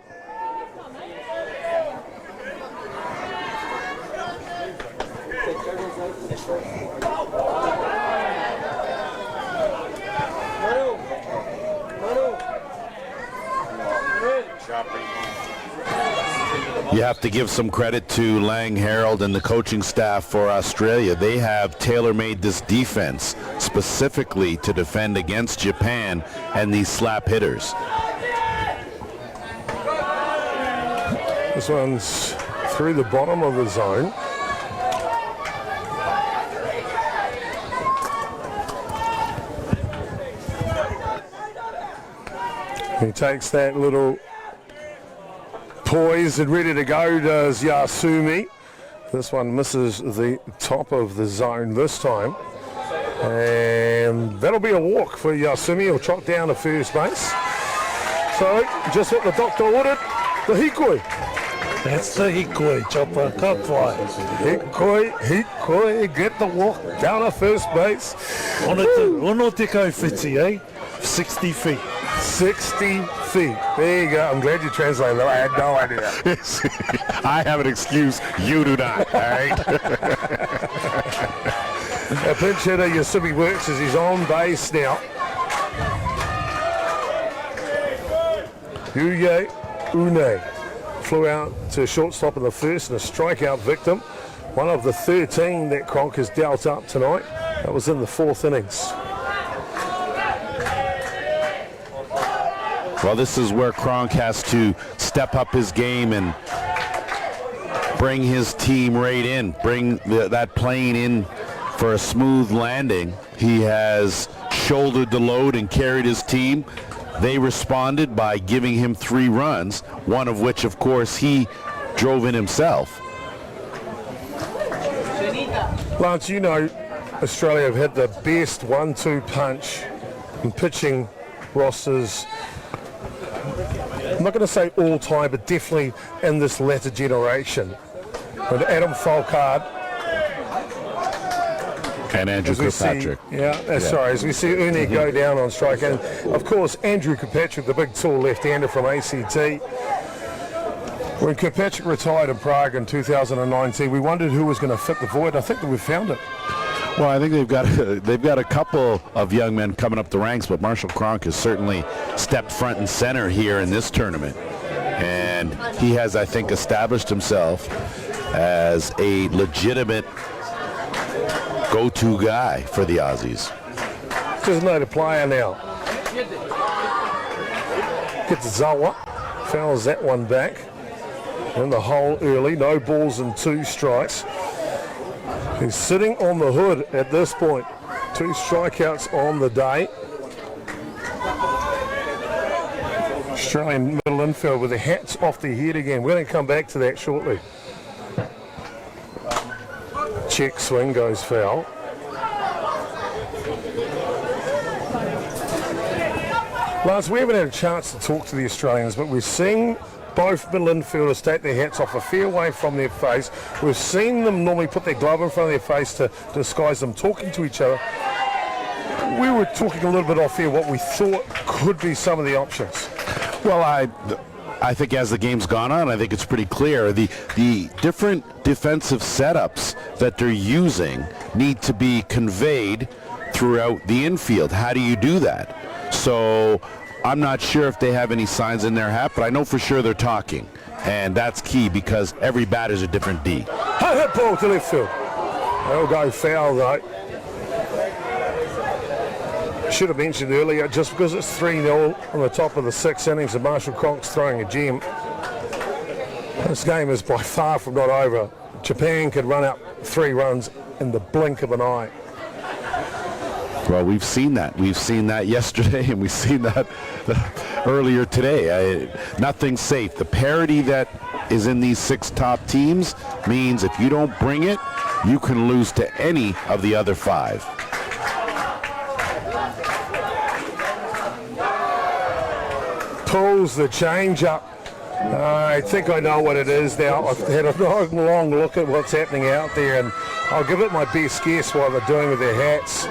You have to give some credit to Lang Harold and the coaching staff for Australia. They have tailor-made this defense specifically to defend against Japan and these slap hitters. This one's through the bottom of the zone. He takes that little poised and ready to go, does Yasumi. This one misses the top of the zone this time. And that'll be a walk for Yasumi. He'll trot down to first base. So, just what the doctor ordered, the hikoi. That's the hikoi, Chopper. Can't fly. Hikoi, get the walk down to first base. Ono te kau whiti, eh? 60 feet. 60 feet. There you go. I'm glad you translated that. I had no idea. I have an excuse. You do not. All right. A pinch hitter, Yasumi works as he's on base now. Yuye Une flew out to shortstop in the first and a strikeout victim. One of the 13 that Cronk has dealt up tonight. That was in the 4th innings. Well, this is where Cronk has to step up his game and bring his team right in, bring that plane in for a smooth landing. He has shouldered the load and carried his team. They responded by giving him 3 runs, one of which, of course, he drove in himself. Lance, you know Australia have had the best 1-2 punch in pitching rosters. I'm not going to say all time, but definitely in this latter generation. With Adam Falkard and Andrew Kirkpatrick. Sorry, as we see Une go down on strike. And of course, Andrew Kirkpatrick, the big tall left-hander from ACT. When Kirkpatrick retired in Prague in 2019, we wondered who was going to fit the void. I think that we've found it. Well, I think they've got a couple of young men coming up the ranks, but Marshall Cronk has certainly stepped front and center here in this tournament. And he has, I think, established himself as a legitimate go-to guy for the Aussies. Designated player now. Gets Zawa, fouls that one back. In the hole early, no balls and 2 strikes. He's sitting on the hood at this point. 2 strikeouts on the day. Australian middle infield with their hats off their head again. We're going to come back to that shortly. Check swing goes foul. Lance, we haven't had a chance to talk to the Australians, but we've seen both middle infielders take their hats off a fair way from their face. We've seen them normally put their glove in front of their face to disguise them talking to each other. We were talking a little bit off here what we thought could be some of the options. Well, I think as the game's gone on, I think it's pretty clear. The different defensive setups that they're using need to be conveyed throughout the infield. How do you do that? So I'm not sure if they have any signs in their hat, but I know for sure they're talking. And that's key because every batter's a different D. High hit ball to left field. They'll go foul though. Should have mentioned earlier, just because it's 3-0 on the top of the 6 innings and Marshall Cronk's throwing a gem, this game is by far from not over. Japan could run out 3 runs in the blink of an eye. Well, we've seen that. We've seen that yesterday, and we've seen that earlier today. Nothing's safe. The parity that is in these 6 top teams means if you don't bring it, you can lose to any of the other 5. Pulls the change up. I think I know what it is now. I've had a long look at what's happening out there, and I'll give it my best guess what they're doing with their hats.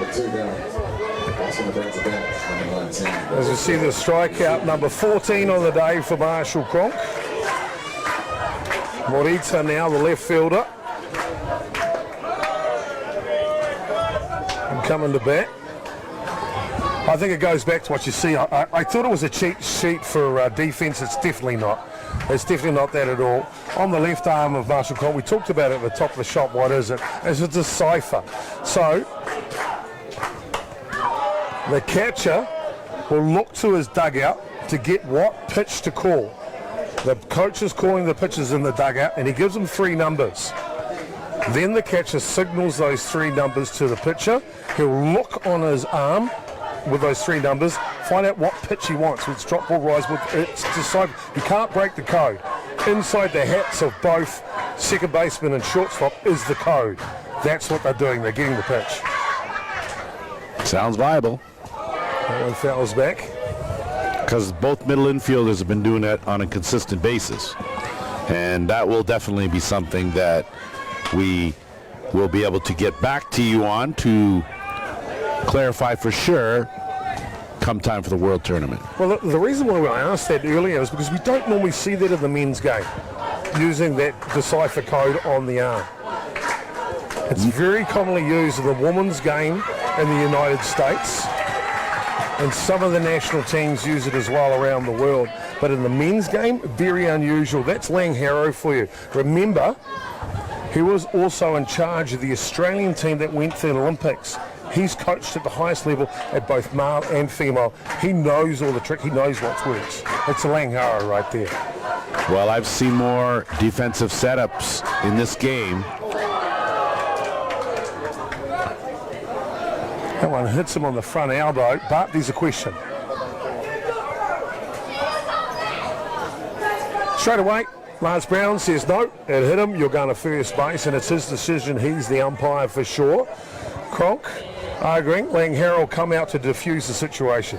As you see, the strikeout number 14 on the day for Marshall Cronk. Morita now the left fielder. And coming to bat. I think it goes back to what you see. I thought it was a cheat sheet for defence. It's definitely not. It's definitely not that at all. On the left arm of Marshall Cronk, we talked about it at the top of the shot. What is it? It's a decipher. So the catcher will look to his dugout to get what pitch to call. The coach is calling the pitches in the dugout, and he gives them 3 numbers. Then the catcher signals those 3 numbers to the pitcher. He'll look on his arm with those 3 numbers, find out what pitch he wants. It's drop ball, rise ball, it's decipher. You can't break the code. Inside the hats of both second baseman and shortstop is the code. That's what they're doing. They're getting the pitch. Sounds viable. That one fouls back. Because both middle infielders have been doing that on a consistent basis. And that will definitely be something that we will be able to get back to you on to clarify for sure come time for the World Tournament. Well, the reason why I asked that earlier is because we don't normally see that in the men's game, using that decipher code on the arm. It's very commonly used in the women's game in the United States, and some of the national teams use it as well around the world. But in the men's game, very unusual. That's Lang Harrow for you. Remember, he was also in charge of the Australian team that went to the Olympics. He's coached at the highest level at both male and female. He knows all the trick. He knows what works. It's a Lang Harrow right there. Well, I've seen more defensive setups in this game. That one hits him on the front elbow, but there's a question. Straight away, Lance Brown says no, it hit him, you're going to first base, and it's his decision. He's the umpire for sure. Cronk arguing, Lang Harrow come out to defuse the situation.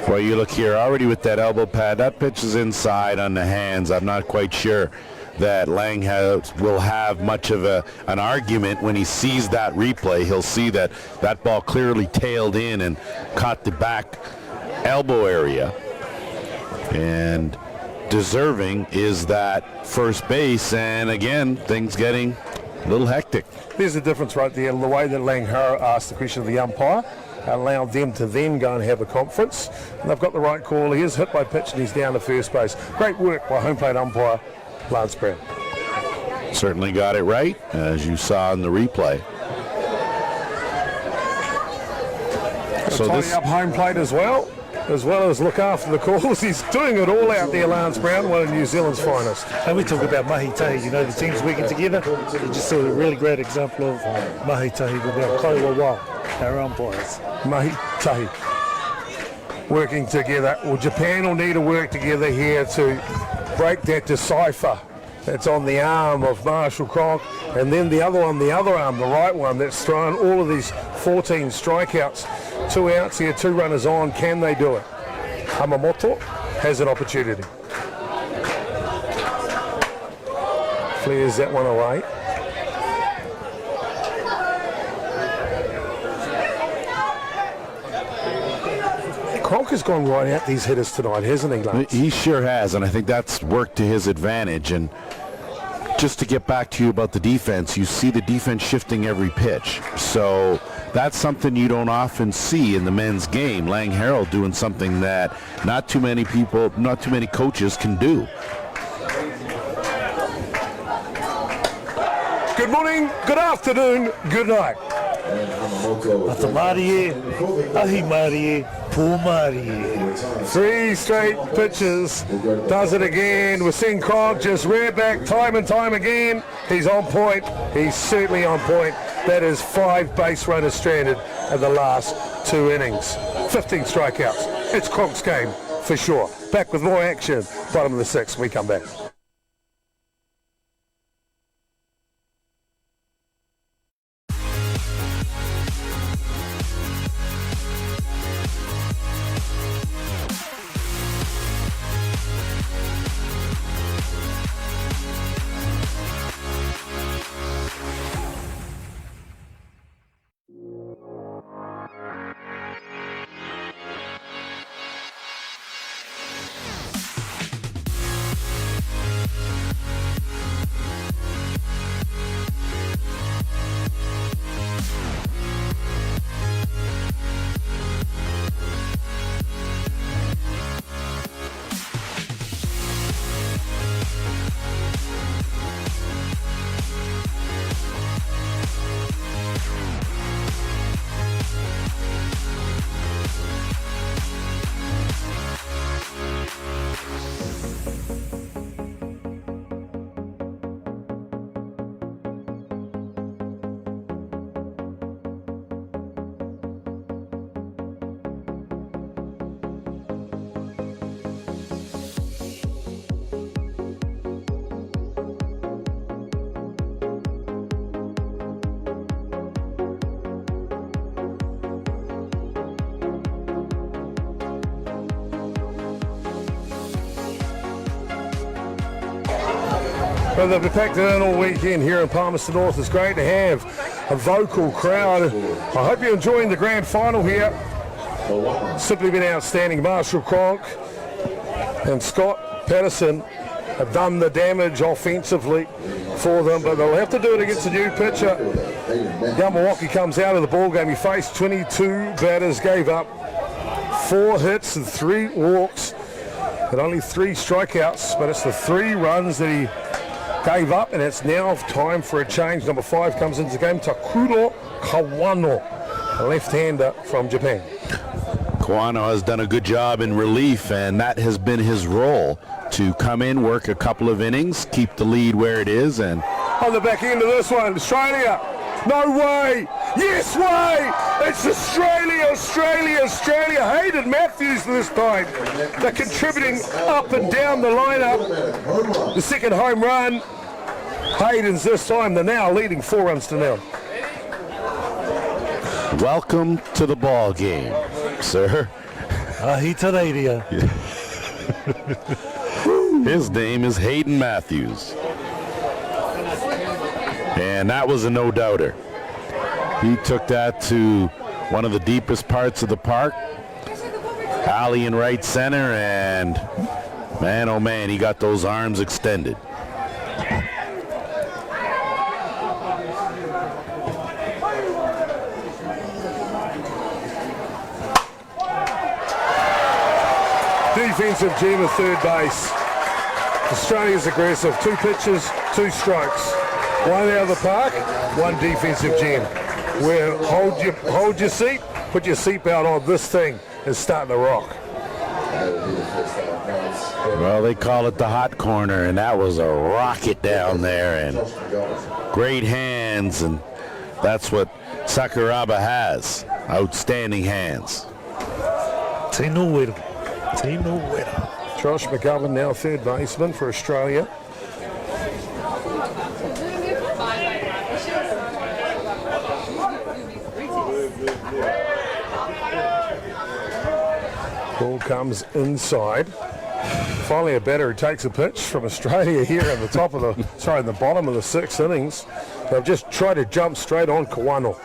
Well, you look here already with that elbow pad. That pitch is inside on the hands. I'm not quite sure that Lang will have much of an argument when he sees that replay. He'll see that that ball clearly tailed in and caught the back elbow area. And deserving is that first base. And again, things getting a little hectic. There's the difference right there. The way that Lang Harrow asked the question of the umpire allowed them to then go and have a conference. And they've got the right call. He is hit by pitch and he's down to first base. Great work by home plate umpire Lance Brown. Certainly got it right, as you saw in the replay. So tidy up home plate as well as look after the calls. He's doing it all out there, Lance Brown, one of New Zealand's finest. And we talk about mahi tahi, you know, the teams working together. You just saw a really great example of mahi tahi with our kaua, our umpires. Mahi tahi. Working together. Well, Japan will need to work together here to break that decipher that's on the arm of Marshall Cronk, and then the other one, the other arm, the right one, that's thrown all of these 14 strikeouts. 2 outs here, 2 runners on. Can they do it? Hamamoto has an opportunity. Flares that one away. Cronk has gone right out these hitters tonight, hasn't he, Lance? He sure has, and I think that's worked to his advantage. And just to get back to you about the defense, you see the defense shifting every pitch. So that's something you don't often see in the men's game. Lang Harold doing something that not too many people, not too many coaches can do. Good morning, good afternoon, good night. Ata Marie, ahi Marie, po Marie. 3 straight pitches, does it again. We're seeing Cronk just rear back time and time again. He's on point, he's certainly on point. That is 5 base runners stranded in the last 2 innings. 15 strikeouts. It's Cronk's game for sure. Back with more action, bottom of the 6th, we come back. Well, they've been packed in all weekend here in Palmerston North. It's great to have a vocal crowd. I hope you're enjoying the grand final here. Simply been outstanding. Marshall Cronk and Scott Patterson have done the damage offensively for them, but they'll have to do it against a new pitcher. Yamawaki comes out of the ball game. He faced 22 batters, gave up 4 hits and 3 walks, and only 3 strikeouts, but it's the 3 runs that he gave up, and it's now time for a change. Number 5 comes into the game, Takuro Kawano, a left-hander from Japan. Kawano has done a good job in relief, and that has been his role, to come in, work a couple of innings, keep the lead where it is. And on the back end of this one, Australia, no way, yes way, it's Australia, Australia, Australia. Hayden Matthews this time. They're contributing up and down the lineup. The second home run, Hayden's this time. They're now leading 4 runs to 0. Welcome to the ball game, sir. Ahitararia. His name is Hayden Matthews. And that was a no-doubter. He took that to one of the deepest parts of the park. Alley in right center, and man, oh man, he got those arms extended. Defensive gem at third base. Australia's aggressive. 2 pitches, 2 strikes. One out of the park, one defensive gem. Where hold your seat, put your seatbelt on. This thing is starting to rock. Well, they call it the hot corner, and that was a rocket down there, and great hands, and that's what Sakuraba has. Outstanding hands. Tino Wera. Josh McGovern now third baseman for Australia. Ball comes inside. Finally a batter who takes a pitch from Australia here in the top of the, in the bottom of the sixth innings. They've just tried to jump straight on Colquhoun.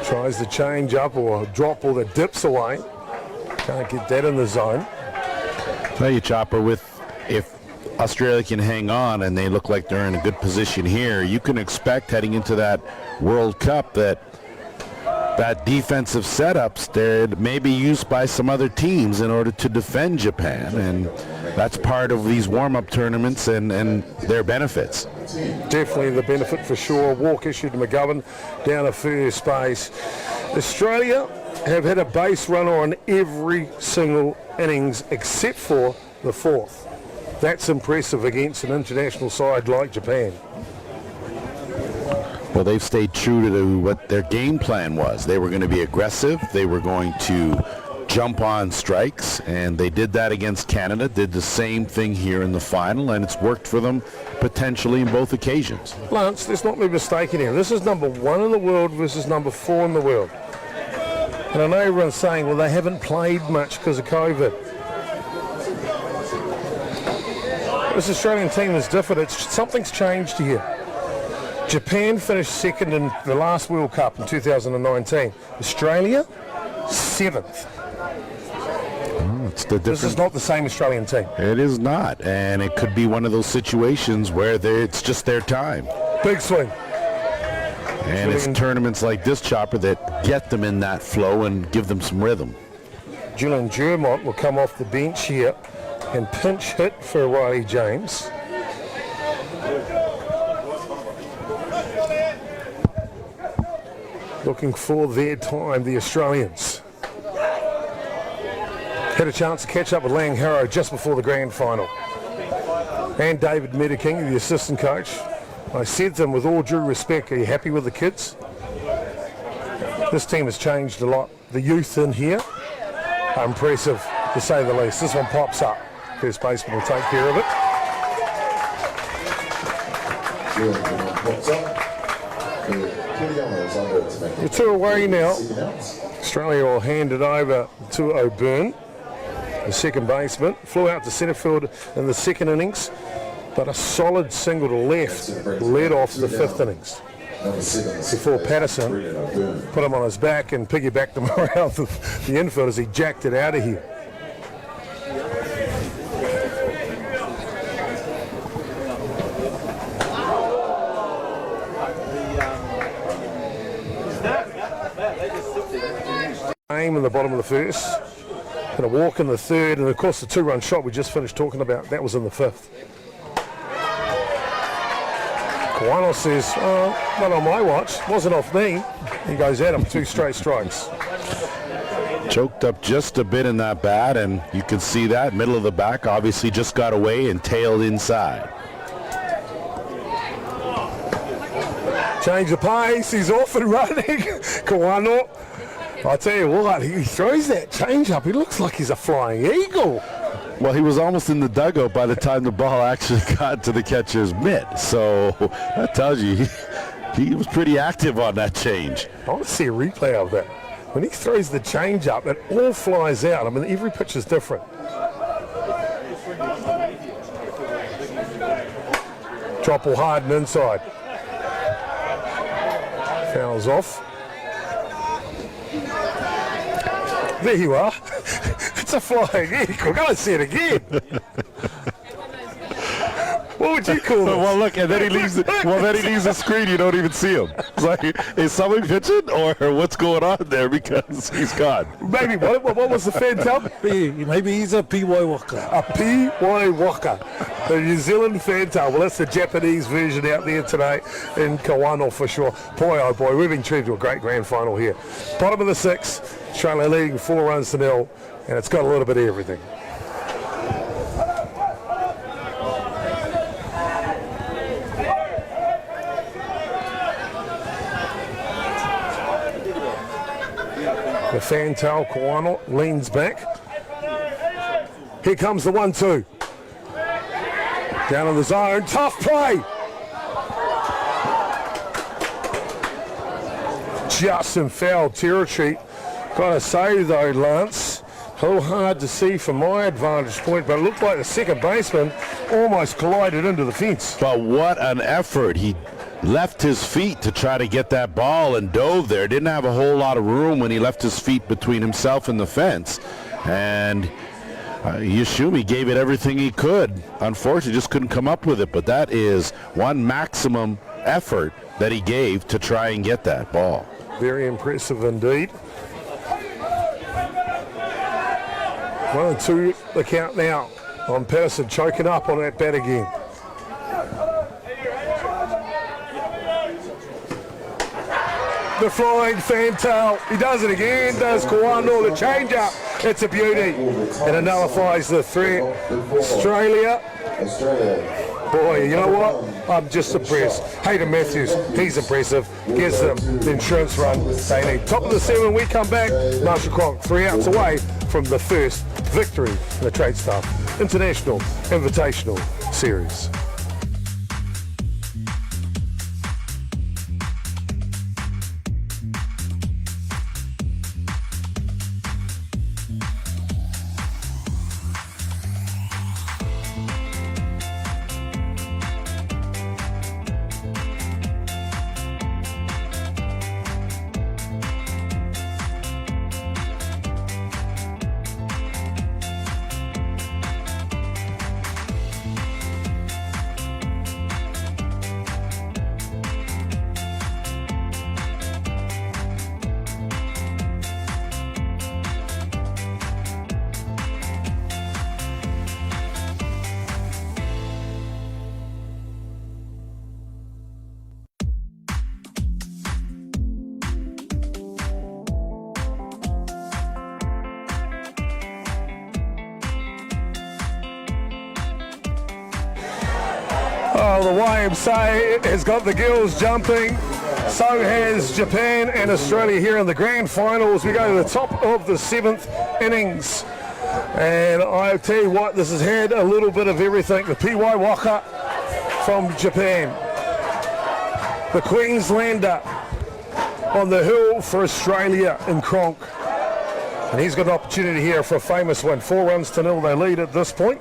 Tries to change up or drop all the dips away. Can't get that in the zone. Tell you, Chopper, if Australia can hang on and they look like they're in a good position here, you can expect heading into that World Cup that defensive setups there may be used by some other teams in order to defend Japan, and that's part of these warm-up tournaments and their benefits. Definitely the benefit for sure. Walk issued to McGovern down to first base. Australia have had a base runner on every single innings except for the fourth. That's impressive against an international side like Japan. Well, they've stayed true to what their game plan was. They were going to be aggressive. They were going to jump on strikes, and they did that against Canada, did the same thing here in the final, and it's worked for them potentially in both occasions. Lance, let's not be mistaken here. This is number 1 in the world versus number 4 in the world. And I know everyone's saying, well, they haven't played much because of COVID. This Australian team is different. Something's changed here. Japan finished second in the last World Cup in 2019. Australia, 7th. This is not the same Australian team. It is not, and it could be one of those situations where it's just their time. Big swing. And it's tournaments like this, Chopper, that get them in that flow and give them some rhythm. Julian Germont will come off the bench here and pinch hit for Riley James. Looking for their time, the Australians. Had a chance to catch up with Lang Harrow just before the grand final. And David Medeking, the assistant coach. I said to them, with all due respect, are you happy with the kids? This team has changed a lot. The youth in here are impressive, to say the least. This one pops up. First baseman will take care of it. The 2 away now. Australia will hand it over to O'Byrne, the second baseman. Flew out to centre field in the second innings, but a solid single to left led off the 5th innings. Before Patterson put him on his back and piggybacked him around the infield as he jacked it out of here. In the bottom of the first, and a walk in the third, and of course the 2-run shot we just finished talking about, that was in the 5th. Colquhoun says, not on my watch, wasn't off me. He goes at him, 2 straight strikes. Choked up just a bit in that bat, and you can see that middle of the back obviously just got away and tailed inside. Change the pace, he's off and running. Colquhoun, I tell you what, he throws that change up. He looks like he's a flying eagle. Well, he was almost in the dugout by the time the ball actually got to the catcher's mitt. So that tells you he was pretty active on that change. I want to see a replay of that. When he throws the change up, it all flies out. I mean, every pitch is different. Drop ball hard and inside. Fouls off. There you are. It's a flying eagle. Go and see it again. What would you call this? Well, look, and then he leaves. Then he leaves the screen. You don't even see him. It's like, is someone pitching or what's going on there? Because he's gone. Maybe what was the fan tell? Maybe he's a PY walker. A PY walker. The New Zealand Fantail. Well, that's the Japanese version out there today in Colquhoun for sure. Boy, oh boy, we've been treated to a great grand final here. Bottom of the 6th, Australia leading 4-0, and it's got a little bit of everything. The Fantail Colquhoun leans back. Here comes the 1-2. Down in the zone, tough play. Just in foul territory. Gotta say though, Lance, a little hard to see from my advantage point, but it looked like the second baseman almost collided into the fence. But what an effort. He left his feet to try to get that ball and dove there. Didn't have a whole lot of room when he left his feet between himself and the fence. And Yashumi gave it everything he could. Unfortunately, just couldn't come up with it. But that is one maximum effort that he gave to try and get that ball. Very impressive indeed. 1-2 the count now on Patterson, choking up on that bat again. The flying Fantail. He does it again, does Colquhoun, the change-up. It's a beauty. And it nullifies the threat. Australia. Boy, you know what? I'm just impressed. Hayden Matthews, he's impressive. Gives them the insurance run they need. Top of the 7, we come back. Marshall Cronk, 3 outs away from the first victory in the Tradestaff International Invitational Series. Oh, the YMCA has got the girls jumping. So has Japan and Australia here in the grand finals. We go to the top of the 7th innings. And I tell you what, this has had a little bit of everything. The PY Waka from Japan. The Queenslander on the hill for Australia in Cronk. And he's got an opportunity here for a famous one. 4-0 they lead at this point.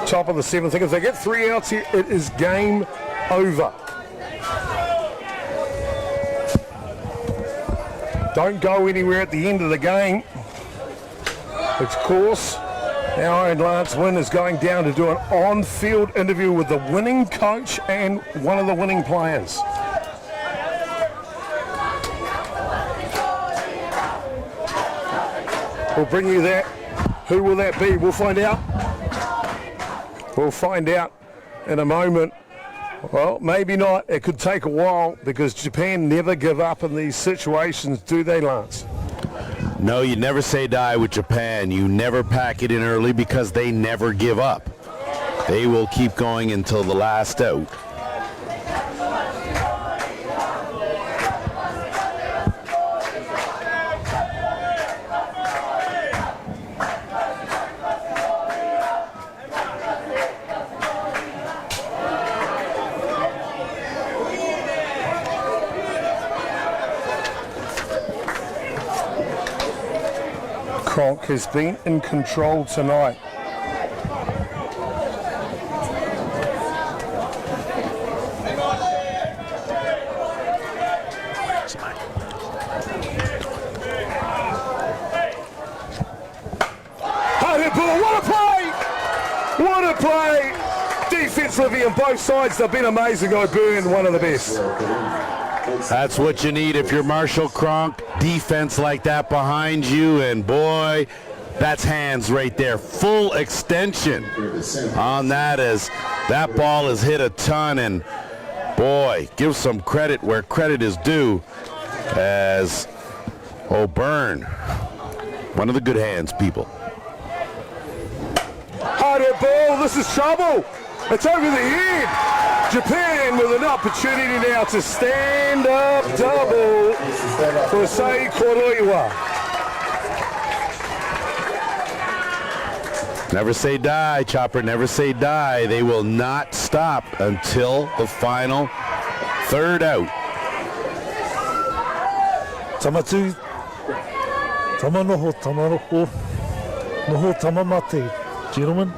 Top of the 7th. If they get 3 outs here, it is game over. Don't go anywhere at the end of the game. Of course, our own Lance Wynn is going down to do an on-field interview with the winning coach and one of the winning players. We'll bring you that. Who will that be? We'll find out. We'll find out in a moment. Well, maybe not. It could take a while because Japan never give up in these situations, do they, Lance? No, you never say die with Japan. You never pack it in early because they never give up. They will keep going until the last out. Cronk has been in control tonight. Hard hit ball, what a play! What a play! Defensively on both sides, they've been amazing. O'Byrne, one of the best. That's what you need if you're Marshall Cronk. Defense like that behind you, and boy, That's hands right there. Full extension on that as that ball has hit a ton, and boy, give some credit where credit is due as O'Byrne, one of the good hands people. Hard hit ball, this is trouble. It's over the head. Japan with an opportunity now to stand up double for Sei Koroiwa. Never say die, Chopper, never say die. They will not stop until the final third out. Tamatu, tamanoho, tamanoho, noho tamamate. Gentlemen.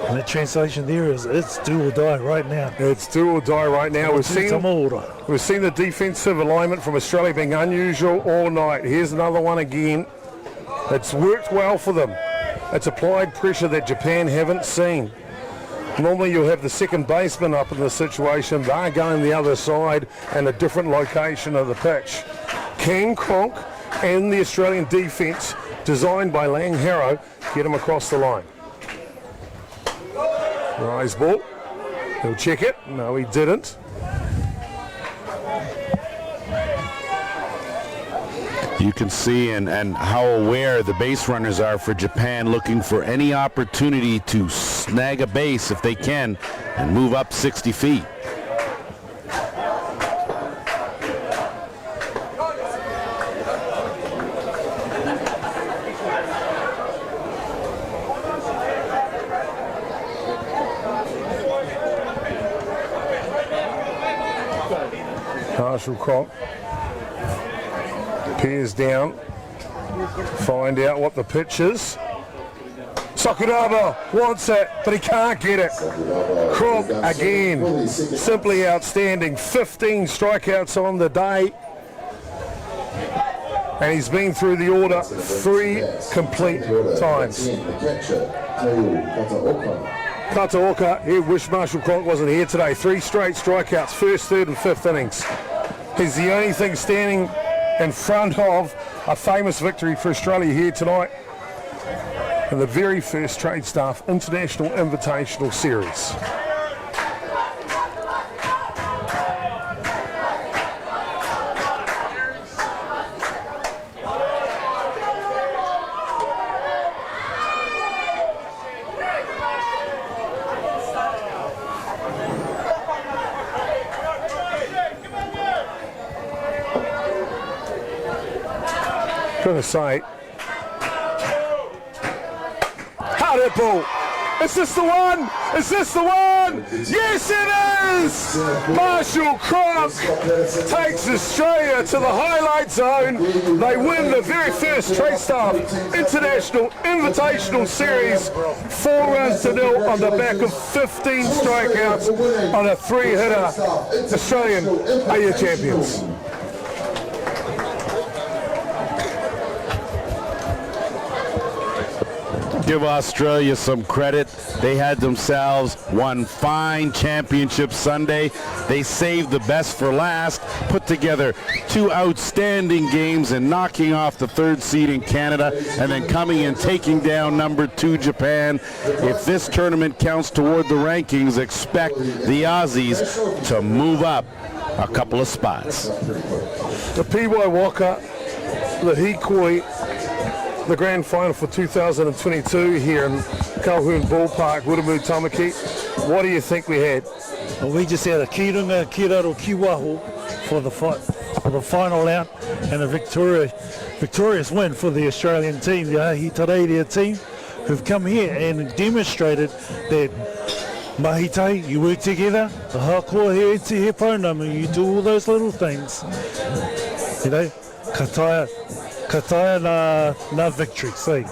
And the translation there is, it's do or die right now. It's do or die right now. We've seen the defensive alignment from Australia being unusual all night. Here's another one again. It's worked well for them. It's applied pressure that Japan haven't seen. Normally you'll have the second baseman up in the situation. They're going the other side and a different location of the pitch. Can Cronk and the Australian defence, designed by Lang Harrow, get him across the line? Rise ball. He'll check it. No, he didn't. You can see and how aware the base runners are for Japan, looking for any opportunity to snag a base if they can and move up 60 feet. Marshall Cronk peers down, find out what the pitch is. Sakuraba wants it, but he can't get it. Cronk again, simply outstanding. 15 strikeouts on the day, and he's been through the order 3 complete times. Kataoka, he wished Marshall Cronk wasn't here today. 3 straight strikeouts, first, third and fifth innings. He's the only thing standing in front of a famous victory for Australia here tonight in the very first Tradestaff International Invitational Series. Gonna say, hard hit ball. Is this the one? Is this the one? Yes, it is! Marshall Cronk takes Australia to the highlight zone. They win the very first Tradestaff International Invitational Series, 4-0 on the back of 15 strikeouts on a 3-hitter. Australian are your champions. Give Australia some credit. They had themselves one fine championship Sunday. They saved the best for last, put together 2 outstanding games and knocking off the 3rd seed in Canada, and then coming and taking down number 2 Japan. If this tournament counts toward the rankings, expect the Aussies to move up a couple of spots. The P.Y. Walker, the Hikoi, the grand final for 2022 here in Colquhoun Ballpark, Wiremu Tamaki. What do you think we had? Well, we just had a kirunga, kiraro, kiwaho for the final out, and a victorious win for the Australian team, the Ahitareiria team, who've come here and demonstrated that mahitai, you work together, the hakoa he iti he paunama, you do all those little things. You know, Kataya na victory. See,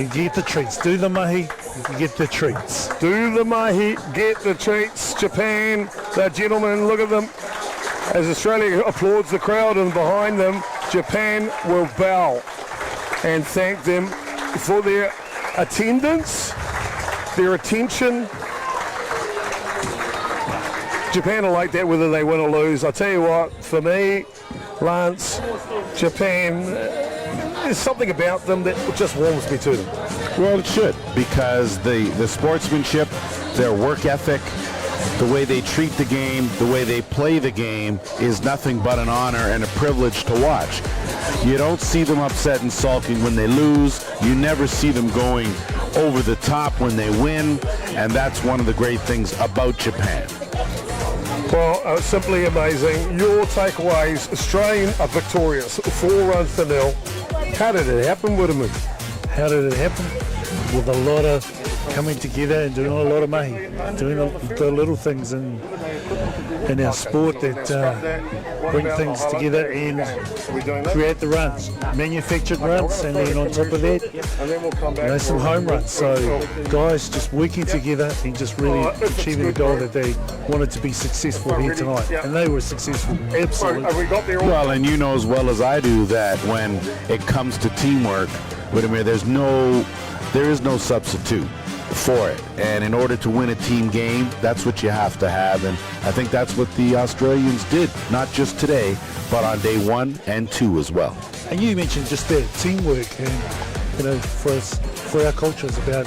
you get the treats. Do the mahi, you get the treats. Do the mahi, get the treats. Japan, the gentlemen, look at them. As Australia applauds the crowd and behind them, Japan will bow and thank them for their attendance, their attention. Japan are like that whether they win or lose. I tell you what, for me, Lance, Japan, there's something about them that just warms me to them. Well, it should, because the sportsmanship, their work ethic, the way they treat the game, the way they play the game is nothing but an honor and a privilege to watch. You don't see them upset and sulking when they lose. You never see them going over the top when they win, and that's one of the great things about Japan. Well, simply amazing. Your takeaways, Australian are victorious, 4-0. How did it happen, Wiremu? How did it happen? With a lot of coming together and doing a lot of mahi, doing the little things in our sport that bring things together and create the runs, manufactured runs, and then on top of that, some home runs. So guys just working together and just really achieving the goal that they wanted to be successful here tonight, and they were successful, absolutely. Well, and you know as well as I do that when it comes to teamwork, there is no substitute for it, and in order to win a team game, that's what you have to have, and I think that's what the Australians did, not just today, but on day 1 and 2 as well. And you mentioned just that teamwork, and for us, for our culture, it's about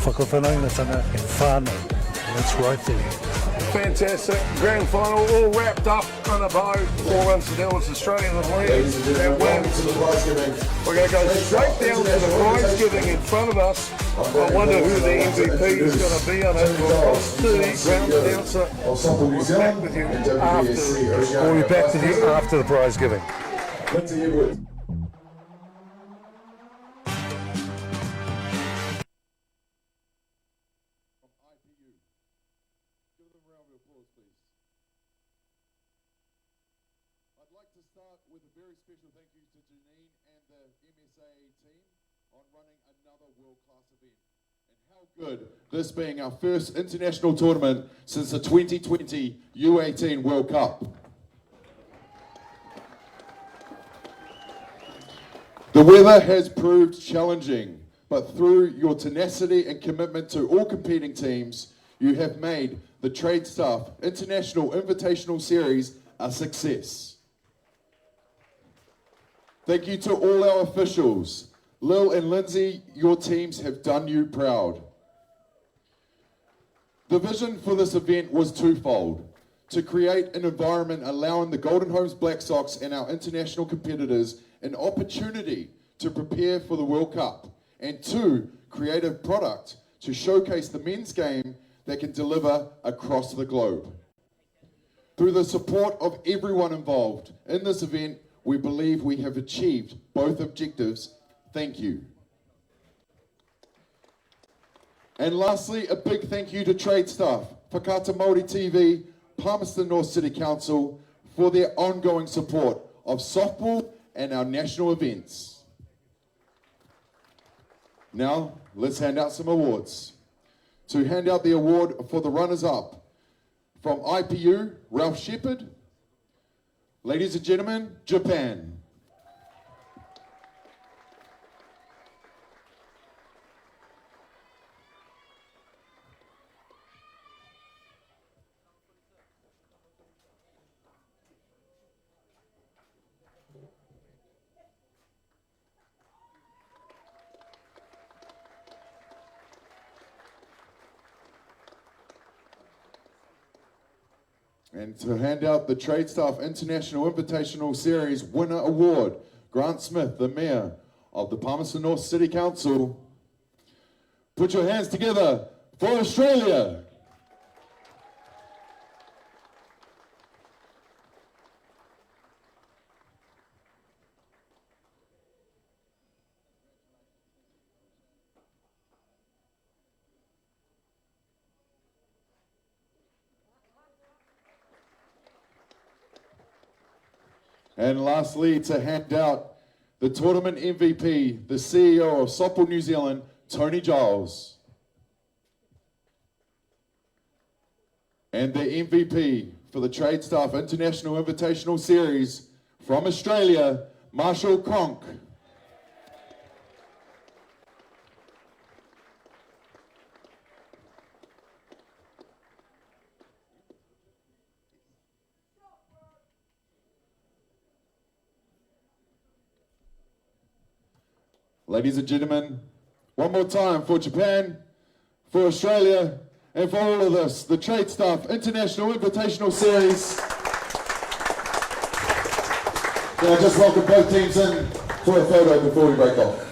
whakawhanaungatanga and whānau. That's right there. Fantastic. Grand final all wrapped up on a bow. 4-0. It's Australian leads and wins. We're going to go straight down to the prize giving in front of us. I wonder who the MVP is going to be on it. We'll cross to the ground announcer. We'll be back with you after the prize giving. Good. This being our first international tournament since the 2020 U18 World Cup. The weather has proved challenging, but through your tenacity and commitment to all competing teams, you have made the Tradestaff International Invitational Series a success. Thank you to all our officials. Lil and Lindsay, your teams have done you proud. The vision for this event was twofold: to create an environment allowing the Golden Homes Black Sox and our international competitors an opportunity to prepare for the World Cup, and 2, create a product to showcase the men's game that can deliver across the globe. Through the support of everyone involved in this event, we believe we have achieved both objectives. Thank you. And lastly, a big thank you to Tradestaff, Whakaata Māori TV, Palmerston North City Council for their ongoing support of softball and our national events. Now, let's hand out some awards. To hand out the award for the runners-up, from IPU, Ralph Shepherd. Ladies and gentlemen, Japan. And to hand out the Tradestaff International Invitational Series Winner Award, Grant Smith, the Mayor of the Palmerston North City Council. Put your hands together for Australia. And lastly, to hand out the tournament MVP, the CEO of Softball New Zealand, Tony Giles. And the MVP for the Tradestaff International Invitational Series from Australia, Marshall Cronk. Ladies and gentlemen, one more time for Japan, for Australia, and for all of this, the Tradestaff International Invitational Series. Can I just welcome both teams in for a photo before we break off?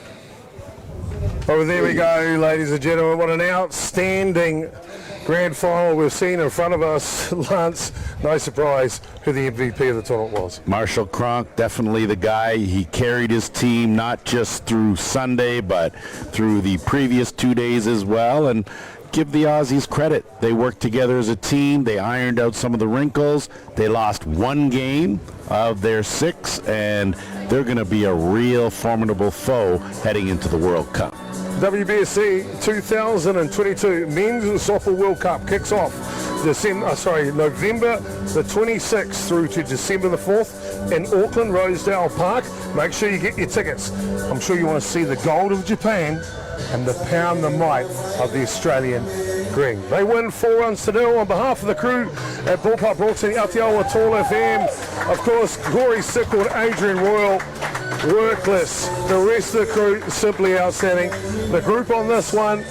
Oh, there we go, ladies and gentlemen. What an outstanding grand final we've seen in front of us. Lance, no surprise who the MVP of the tournament was. Marshall Cronk, definitely the guy. He carried his team not just through Sunday, but through the previous 2 days as well. And give the Aussies credit. They worked together as a team. They ironed out some of the wrinkles. They lost one game of their 6, and they're going to be a real formidable foe heading into the World Cup. WBSC 2022 Men's Softball World Cup kicks off November the 26th through to December the 4th in Auckland, Rosedale Park. Make sure you get your tickets. I'm sure you want to see the gold of Japan and the pound the might of the Australian green. They win 4-0 on behalf of the crew at Ballpark Broughton, Atiawa Toa FM. Of course, Corey Sickle, Adrian Royal, workless. The rest of the crew, simply outstanding. The group on this one,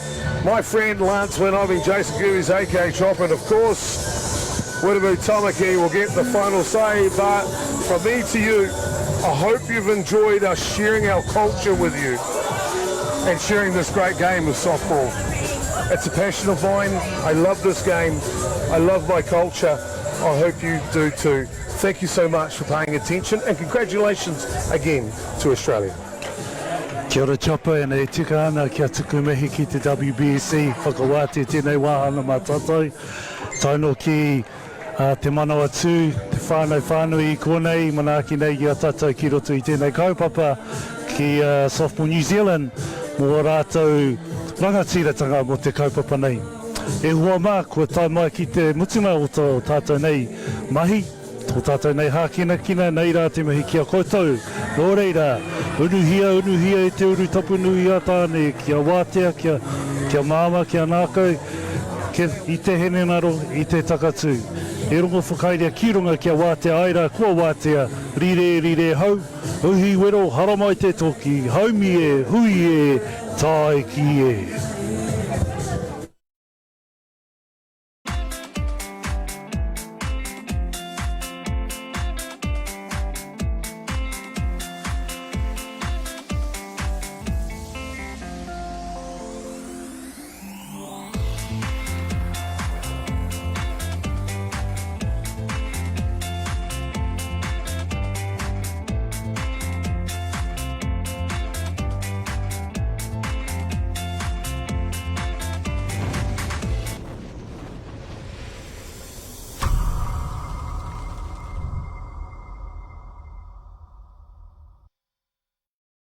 my friend Lance Wynn, I've been Jason Gerbes, aka Chopper, and of course, Widabu Tamaki will get the final say. But from me to you, I hope you've enjoyed us sharing our culture with you and sharing this great game of softball. It's a passion of mine. I love this game. I love my culture. I hope you do too. Thank you so much for paying attention, and congratulations again to Australia. Kia ora Chopper, e nei tika ana kia tuku mihi ki te WBSC, whakawāte tēnei wāhanga mātātou. Taino ki te Manawatū, te whānau i konei, manaaki nei i a tātou ki roto i tēnei kaupapa ki Softball New Zealand, mō rātou rangatiratanga mō te kaupapa nei. E hua mā, kua tai mai ki te mutunga o tātou nei mahi, o tātou nei hākina nei rā te mihi kia koutou. Nō reira, unuhia e te uru tapu nui a tāne, kia wātea, kia māma, kia nākau, i te henenaro, i te takatū. E rongo whakairea ki runga kia wātea aira, kua wātea, rire hau, uhi wero, haramai te toki, haumi e, hui e, tai ki e.